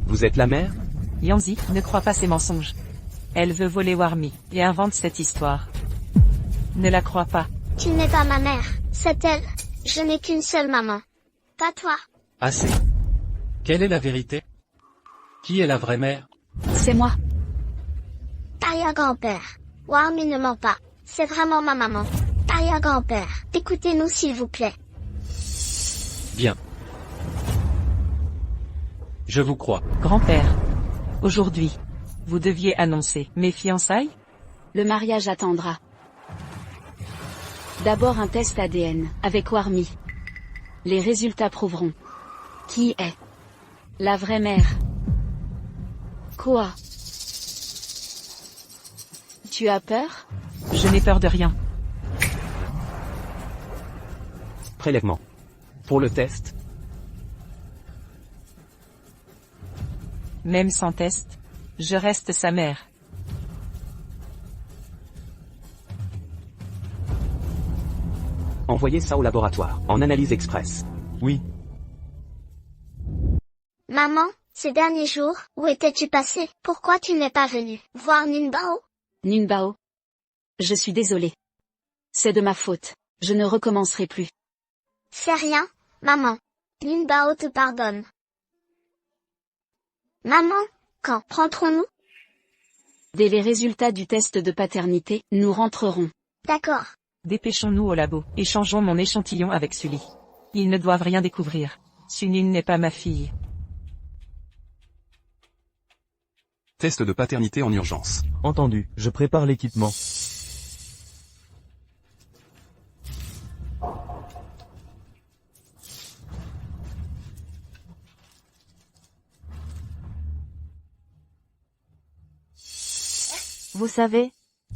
S16: Vous êtes la mère?
S18: Yanzi, ne crois pas ces mensonges. Elle veut voler Warmi, et invente cette histoire. Ne la crois pas.
S3: Tu n'es pas ma mère, c'est elle. Je n'ai qu'une seule maman. Pas toi.
S17: Assez. Quelle est la vérité? Qui est la vraie mère?
S13: C'est moi.
S3: Arrière-grand-père. Warmi ne ment pas. C'est vraiment ma maman. Arrière-grand-père, écoutez-nous s'il vous plaît.
S17: Bien. Je vous crois.
S18: Grand-père. Aujourd'hui, vous deviez annoncer mes fiançailles?
S13: Le mariage attendra. D'abord un test ADN, avec Warmi. Les résultats prouveront qui est la vraie mère. Quoi? Tu as peur?
S18: Je n'ai peur de rien.
S16: Prélèvement. Pour le test.
S18: Même sans test, je reste sa mère.
S16: Envoyez ça au laboratoire, en analyse express.
S14: Oui.
S3: Maman, ces derniers jours, où étais-tu passé? Pourquoi tu n'es pas venu voir Ninbao?
S13: Ninbao. Je suis désolée. C'est de ma faute. Je ne recommencerai plus.
S3: C'est rien, maman. Ninbao te pardonne. Maman, quand rentrons-nous?
S13: Dès les résultats du test de paternité, nous rentrerons.
S3: D'accord.
S18: Dépêchons-nous au labo, échangeons mon échantillon avec Sully. Ils ne doivent rien découvrir. Sunin n'est pas ma fille.
S15: Test de paternité en urgence.
S14: Entendu, je prépare l'équipement.
S12: Vous savez,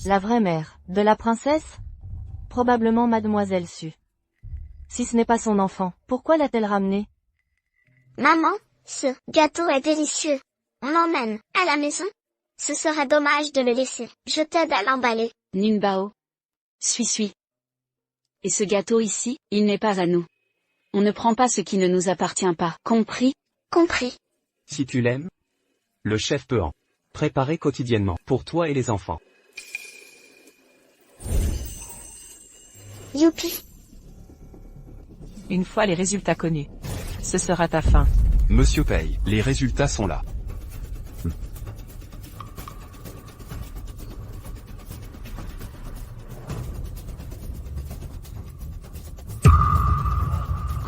S12: la vraie mère de la princesse? Probablement Mademoiselle Su. Si ce n'est pas son enfant, pourquoi l'a-t-elle ramené?
S3: Maman, ce gâteau est délicieux. On l'emmène à la maison? Ce serait dommage de le laisser. Je t'aide à l'emballer.
S13: Ninbao. Suis. Et ce gâteau ici, il n'est pas à nous. On ne prend pas ce qui ne nous appartient pas. Compris?
S3: Compris.
S16: Si tu l'aimes, le chef peut en préparer quotidiennement pour toi et les enfants.
S3: Youpi.
S18: Une fois les résultats connus, ce sera ta fin.
S15: Monsieur Paye, les résultats sont là.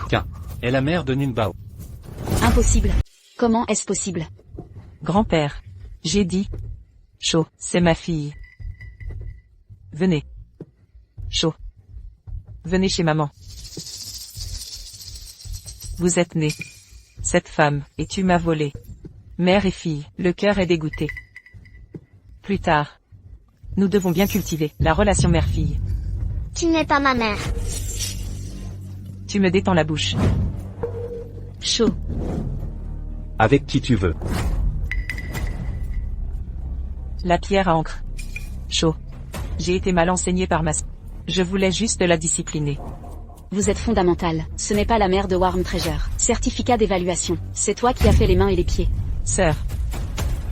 S17: Qu'un est la mère de Ninbao.
S13: Impossible. Comment est-ce possible?
S18: Grand-père, j'ai dit. Cho, c'est ma fille. Venez. Cho. Venez chez maman. Vous êtes nés. Cette femme, et tu m'as volé. Mère et fille, le cœur est dégoûté. Plus tard. Nous devons bien cultiver la relation mère-fille.
S3: Tu n'es pas ma mère.
S18: Tu me détends la bouche.
S13: Chaud.
S16: Avec qui tu veux.
S18: La pierre à encre. Chaud. J'ai été mal enseigné par ma sœur. Je voulais juste la discipliner.
S13: Vous êtes fondamental. Ce n'est pas la mère de Warm Treasure. Certificat d'évaluation. C'est toi qui as fait les mains et les pieds.
S18: Sœur.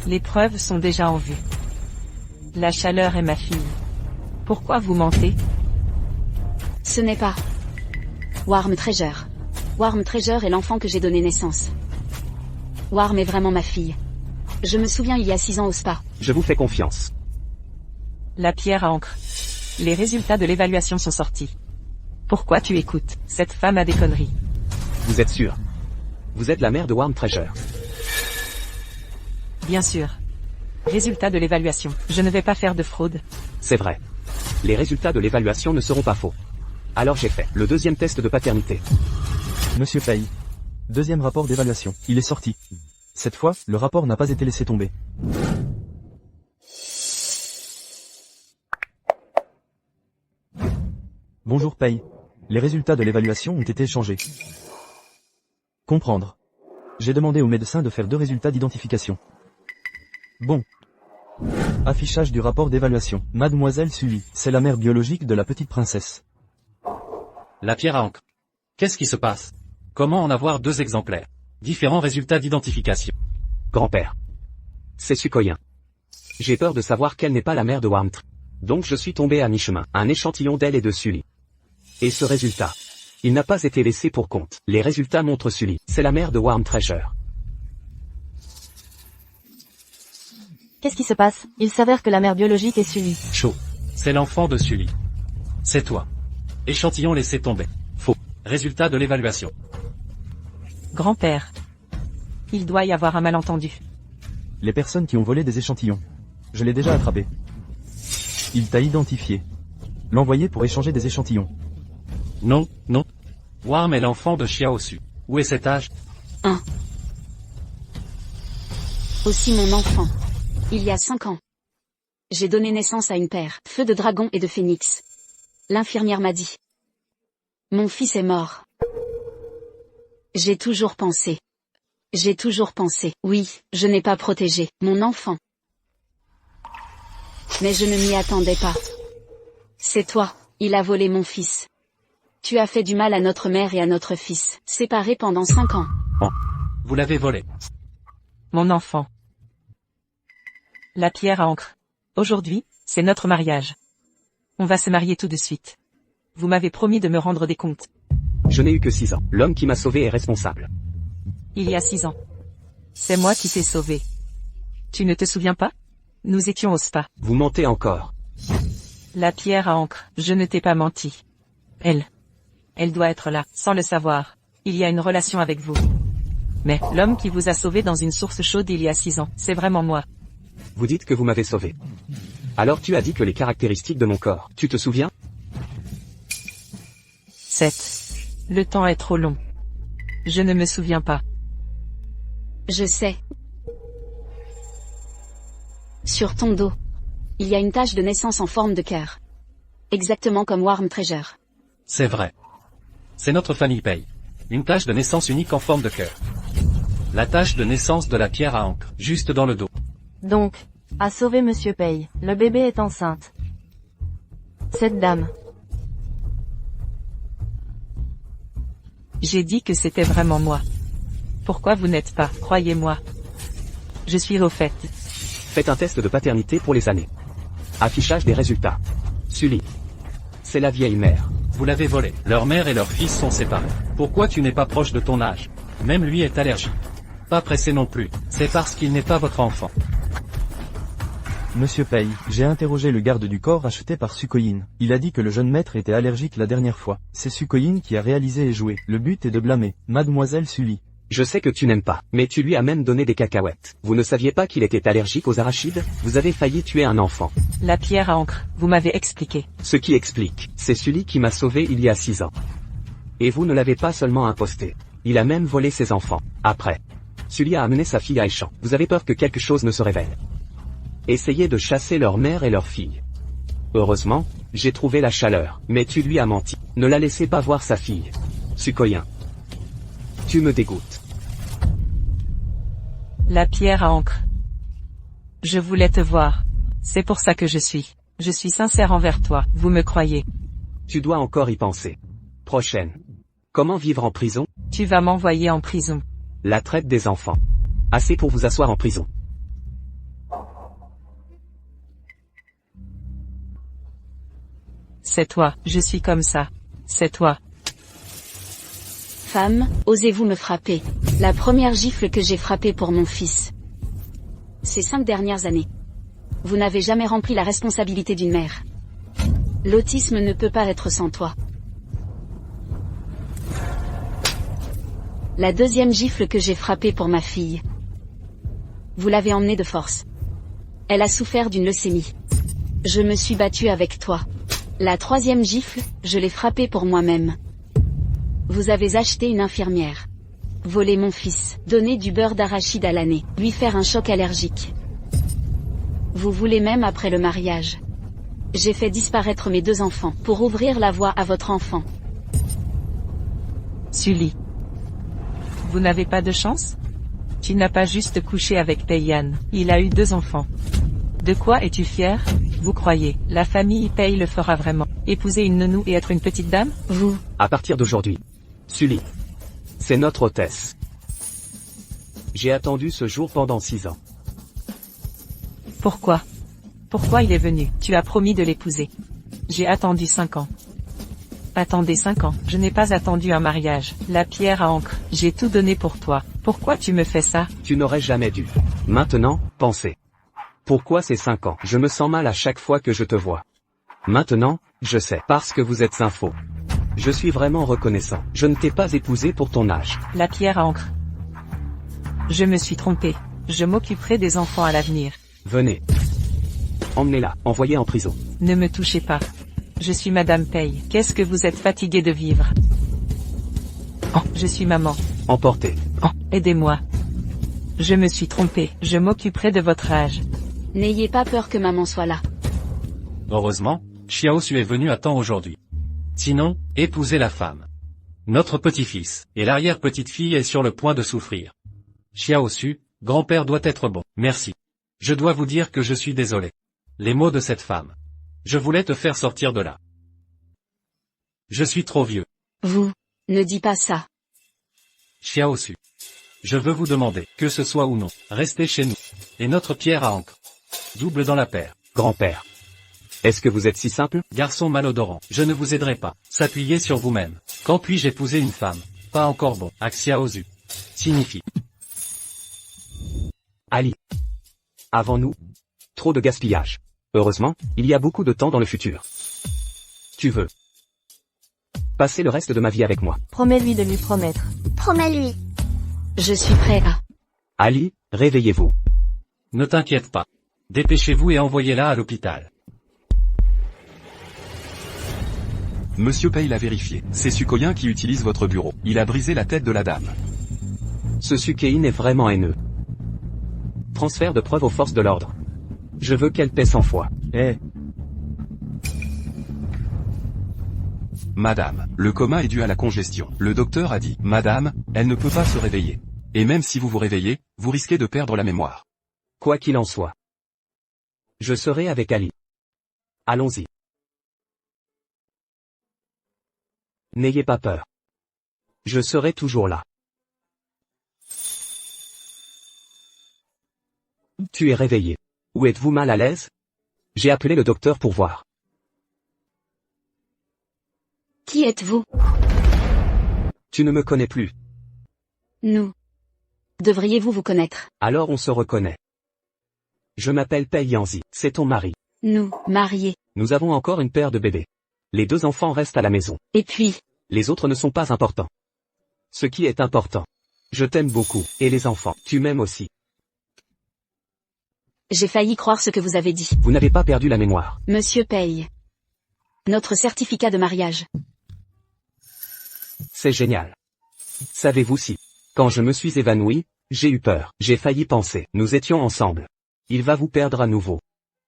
S18: Les preuves sont déjà en vue. La chaleur est ma fille. Pourquoi vous mentez?
S13: Ce n'est pas Warm Treasure. Warm Treasure est l'enfant que j'ai donné naissance. Warm est vraiment ma fille. Je me souviens il y a 6 ans au spa.
S16: Je vous fais confiance.
S18: La pierre à encre. Les résultats de l'évaluation sont sortis. Pourquoi tu écoutes? Cette femme a des conneries.
S16: Vous êtes sûr? Vous êtes la mère de Warm Treasure.
S18: Bien sûr. Résultats de l'évaluation. Je ne vais pas faire de fraude.
S16: C'est vrai. Les résultats de l'évaluation ne seront pas faux. Alors j'ai fait le deuxième test de paternité.
S14: Monsieur Paye. Deuxième rapport d'évaluation. Il est sorti. Cette fois, le rapport n'a pas été laissé tomber. Bonjour Paye. Les résultats de l'évaluation ont été échangés. Comprendre. J'ai demandé au médecin de faire 2 résultats d'identification. Bon. Affichage du rapport d'évaluation. Mademoiselle Sully, c'est la mère biologique de la petite princesse.
S17: La pierre à encre. Qu'est-ce qui se passe? Comment en avoir 2 exemplaires? Différents résultats d'identification.
S16: Grand-père. C'est Sukoyen. J'ai peur de savoir qu'elle n'est pas la mère de Warmth. Donc je suis tombé à mi-chemin. Un échantillon d'elle et de Sully. Et ce résultat, il n'a pas été laissé pour compte. Les résultats montrent Sully. C'est la mère de Warm Treasure.
S12: Qu'est-ce qui se passe? Il s'avère que la mère biologique est Sully.
S17: Chaud. C'est l'enfant de Sully. C'est toi. Échantillon laissé tomber.
S16: Faux.
S17: Résultat de l'évaluation.
S18: Grand-père. Il doit y avoir un malentendu.
S14: Les personnes qui ont volé des échantillons. Je l'ai déjà attrapé. Il t'a identifié. L'envoyer pour échanger des échantillons.
S17: Non. Warm est l'enfant de Xiao Su. Où est cet âge?
S13: 1. Aussi mon enfant. Il y a 5 ans. J'ai donné naissance à une paire, feu de dragon et de phénix. L'infirmière m'a dit. Mon fils est mort. J'ai toujours pensé. Oui, je n'ai pas protégé mon enfant. Mais je ne m'y attendais pas. C'est toi, il a volé mon fils. Tu as fait du mal à notre mère et à notre fils, séparés pendant 5 ans.
S17: Vous l'avez volé.
S18: Mon enfant. La pierre à encre. Aujourd'hui, c'est notre mariage. On va se marier tout de suite. Vous m'avez promis de me rendre des comptes.
S16: Je n'ai eu que 6 ans. L'homme qui m'a sauvé est responsable.
S18: Il y a 6 ans. C'est moi qui t'ai sauvé. Tu ne te souviens pas? Nous étions au spa.
S16: Vous mentez encore.
S18: La pierre à encre. Je ne t'ai pas menti. Elle doit être là, sans le savoir. Il y a une relation avec vous. Mais l'homme qui vous a sauvé dans une source chaude il y a 6 ans, c'est vraiment moi.
S16: Vous dites que vous m'avez sauvé. Alors tu as dit que les caractéristiques de mon corps, tu te souviens?
S18: 7. Le temps est trop long. Je ne me souviens pas.
S13: Je sais. Sur ton dos, il y a une tache de naissance en forme de cœur. Exactement comme Warm Treasure.
S17: C'est vrai. C'est notre famille Pei. Une tache de naissance unique en forme de cœur. La tache de naissance de la pierre à encre, juste dans le dos.
S12: Donc, à sauver Monsieur Pei, le bébé est enceinte. Cette dame.
S18: J'ai dit que c'était vraiment moi. Pourquoi vous n'êtes pas, croyez-moi. Je suis au fait.
S16: Faites un test de paternité pour les années. Affichage des résultats. Sully. C'est la vieille mère.
S17: Vous l'avez volé. Leur mère et leur fils sont séparés. Pourquoi tu n'es pas proche de ton âge? Même lui est allergique. Pas pressé non plus. C'est parce qu'il n'est pas votre enfant.
S14: Monsieur Pei, j'ai interrogé le garde du corps acheté par Sukoyin. Il a dit que le jeune maître était allergique la dernière fois. C'est Sukoyin qui a réalisé et joué. Le but est de blâmer Mademoiselle Sully.
S16: Je sais que tu n'aimes pas, mais tu lui as même donné des cacahuètes. Vous ne saviez pas qu'il était allergique aux arachides? Vous avez failli tuer un enfant.
S18: La pierre à encre, vous m'avez expliqué.
S16: Ce qui explique, c'est Sully qui m'a sauvé il y a 6 ans. Et vous ne l'avez pas seulement imposté. Il a même volé ses enfants. Après, Sully a amené sa fille à Aishan. Vous avez peur que quelque chose ne se révèle. Essayez de chasser leur mère et leur fille. Heureusement, j'ai trouvé la chaleur, mais tu lui as menti. Ne la laissez pas voir sa fille. Sukoyin. Tu me dégoûtes.
S18: La pierre à encre. Je voulais te voir. C'est pour ça que je suis. Je suis sincère envers toi, vous me croyez.
S16: Tu dois encore y penser. Prochaine. Comment vivre en prison?
S18: Tu vas m'envoyer en prison.
S16: La traite des enfants. Assez pour vous asseoir en prison.
S18: C'est toi, je suis comme ça. C'est toi.
S13: Femme, osez-vous me frapper? La première gifle que j'ai frappée pour mon fils. Ces 5 dernières années. Vous n'avez jamais rempli la responsabilité d'une mère. L'autisme ne peut pas être sans toi. La deuxième gifle que j'ai frappée pour ma fille. Vous l'avez emmenée de force. Elle a souffert d'une leucémie. Je me suis battue avec toi. La troisième gifle, je l'ai frappée pour moi-même. Vous avez acheté une infirmière. Volé mon fils, donné du beurre d'arachide à l'année, lui faire un choc allergique. Vous voulez même après le mariage. J'ai fait disparaître mes 2 enfants pour ouvrir la voie à votre enfant.
S18: Sully. Vous n'avez pas de chance? Tu n'as pas juste couché avec Pei-Yan, il a eu 2 enfants. De quoi es-tu fier? Vous croyez, la famille Pei le fera vraiment? Épouser une nounou et être une petite dame? Vous?
S16: À partir d'aujourd'hui. Sully. C'est notre hôtesse. J'ai attendu ce jour pendant 6 ans.
S18: Pourquoi? Pourquoi il est venu? Tu as promis de l'épouser. J'ai attendu 5 ans. Attendez 5 ans. Je n'ai pas attendu un mariage. La pierre à encre. J'ai tout donné pour toi. Pourquoi tu me fais ça?
S16: Tu n'aurais jamais dû. Maintenant, pensez. Pourquoi ces 5 ans? Je me sens mal à chaque fois que je te vois. Maintenant, je sais. Parce que vous êtes un faux. Je suis vraiment reconnaissant. Je ne t'ai pas épousé pour ton âge.
S18: La pierre à encre. Je me suis trompé. Je m'occuperai des enfants à l'avenir.
S16: Venez. Emmenez-la, envoyez en prison.
S18: Ne me touchez pas. Je suis Madame Pei. Qu'est-ce que vous êtes fatigué de vivre? Oh, je suis maman.
S16: Emportez.
S18: Oh, aidez-moi. Je me suis trompé. Je m'occuperai de votre âge.
S13: N'ayez pas peur que maman soit là.
S17: Heureusement, Xiaosu est venu à temps aujourd'hui. Sinon, épousez la femme. Notre petit-fils, et l'arrière-petite-fille est sur le point de souffrir. Xiaosu, grand-père doit être bon. Merci. Je dois vous dire que je suis désolé. Les mots de cette femme. Je voulais te faire sortir de là. Je suis trop vieux.
S13: Vous, ne dis pas ça.
S17: Xiaosu. Je veux vous demander, que ce soit ou non, restez chez nous. Et notre pierre à encre. Double dans la paire.
S16: Grand-père. Est-ce que vous êtes si simple?
S17: Garçon malodorant, je ne vous aiderai pas. S'appuyer sur vous-même. Quand puis-je épouser une femme? Pas encore bon. Xiaosu. Signifie.
S16: Ali. Avant nous. Trop de gaspillage. Heureusement, il y a beaucoup de temps dans le futur. Tu veux passer le reste de ma vie avec moi?
S12: Promets-lui de lui promettre.
S3: Promets-lui.
S13: Je suis prêt à...
S16: Ali, réveillez-vous.
S17: Ne t'inquiète pas. Dépêchez-vous et envoyez-la à l'hôpital.
S15: Monsieur Pei l'a vérifié. C'est Sukoyin qui utilise votre bureau. Il a brisé la tête de la dame.
S16: Ce Sukein est vraiment haineux. Transfert de preuves aux forces de l'ordre. Je veux qu'elle paie 100 fois.
S15: Madame, le coma est dû à la congestion. Le docteur a dit, Madame, elle ne peut pas se réveiller. Et même si vous vous réveillez, vous risquez de perdre la mémoire.
S16: Quoi qu'il en soit. Je serai avec Ali. Allons-y. N'ayez pas peur. Je serai toujours là. Tu es réveillé. Ou êtes-vous mal à l'aise? J'ai appelé le docteur pour voir.
S13: Qui êtes-vous?
S16: Tu ne me connais plus.
S13: Nous. Devriez-vous vous connaître?
S16: Alors on se reconnaît. Je m'appelle Pei Yanzi, c'est ton mari.
S13: Nous, mariés.
S16: Nous avons encore une paire de bébés. Les 2 enfants restent à la maison.
S13: Et puis?
S16: Les autres ne sont pas importants. Ce qui est important. Je t'aime beaucoup, et les enfants, tu m'aimes aussi.
S13: J'ai failli croire ce que vous avez dit.
S16: Vous n'avez pas perdu la mémoire.
S13: Monsieur Pei. Notre certificat de mariage.
S16: C'est génial. Savez-vous si, quand je me suis évanoui, j'ai eu peur, j'ai failli penser, nous étions ensemble. Il va vous perdre à nouveau.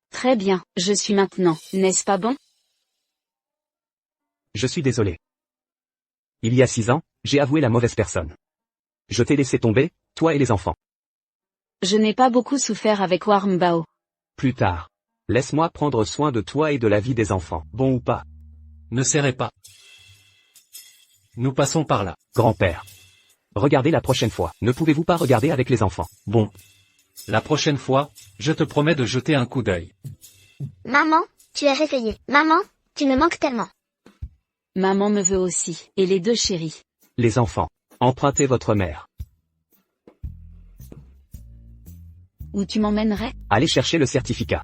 S13: Très bien, je suis maintenant, n'est-ce pas bon?
S16: Je suis désolé. Il y a 6 ans, j'ai avoué la mauvaise personne. Je t'ai laissé tomber, toi et les enfants.
S13: Je n'ai pas beaucoup souffert avec Warm Bao.
S16: Plus tard. Laisse-moi prendre soin de toi et de la vie des enfants, bon ou pas?
S17: Ne serrez pas. Nous passons par là.
S16: Grand-père. Regardez la prochaine fois. Ne pouvez-vous pas regarder avec les enfants?
S17: Bon. La prochaine fois, je te promets de jeter un coup d'œil.
S3: Maman, tu es réveillée. Maman, tu me manques tellement.
S13: Maman me veut aussi, et les 2 chéris.
S16: Les enfants. Empruntez votre mère.
S13: Où tu m'emmènerais?
S16: Allez chercher le certificat.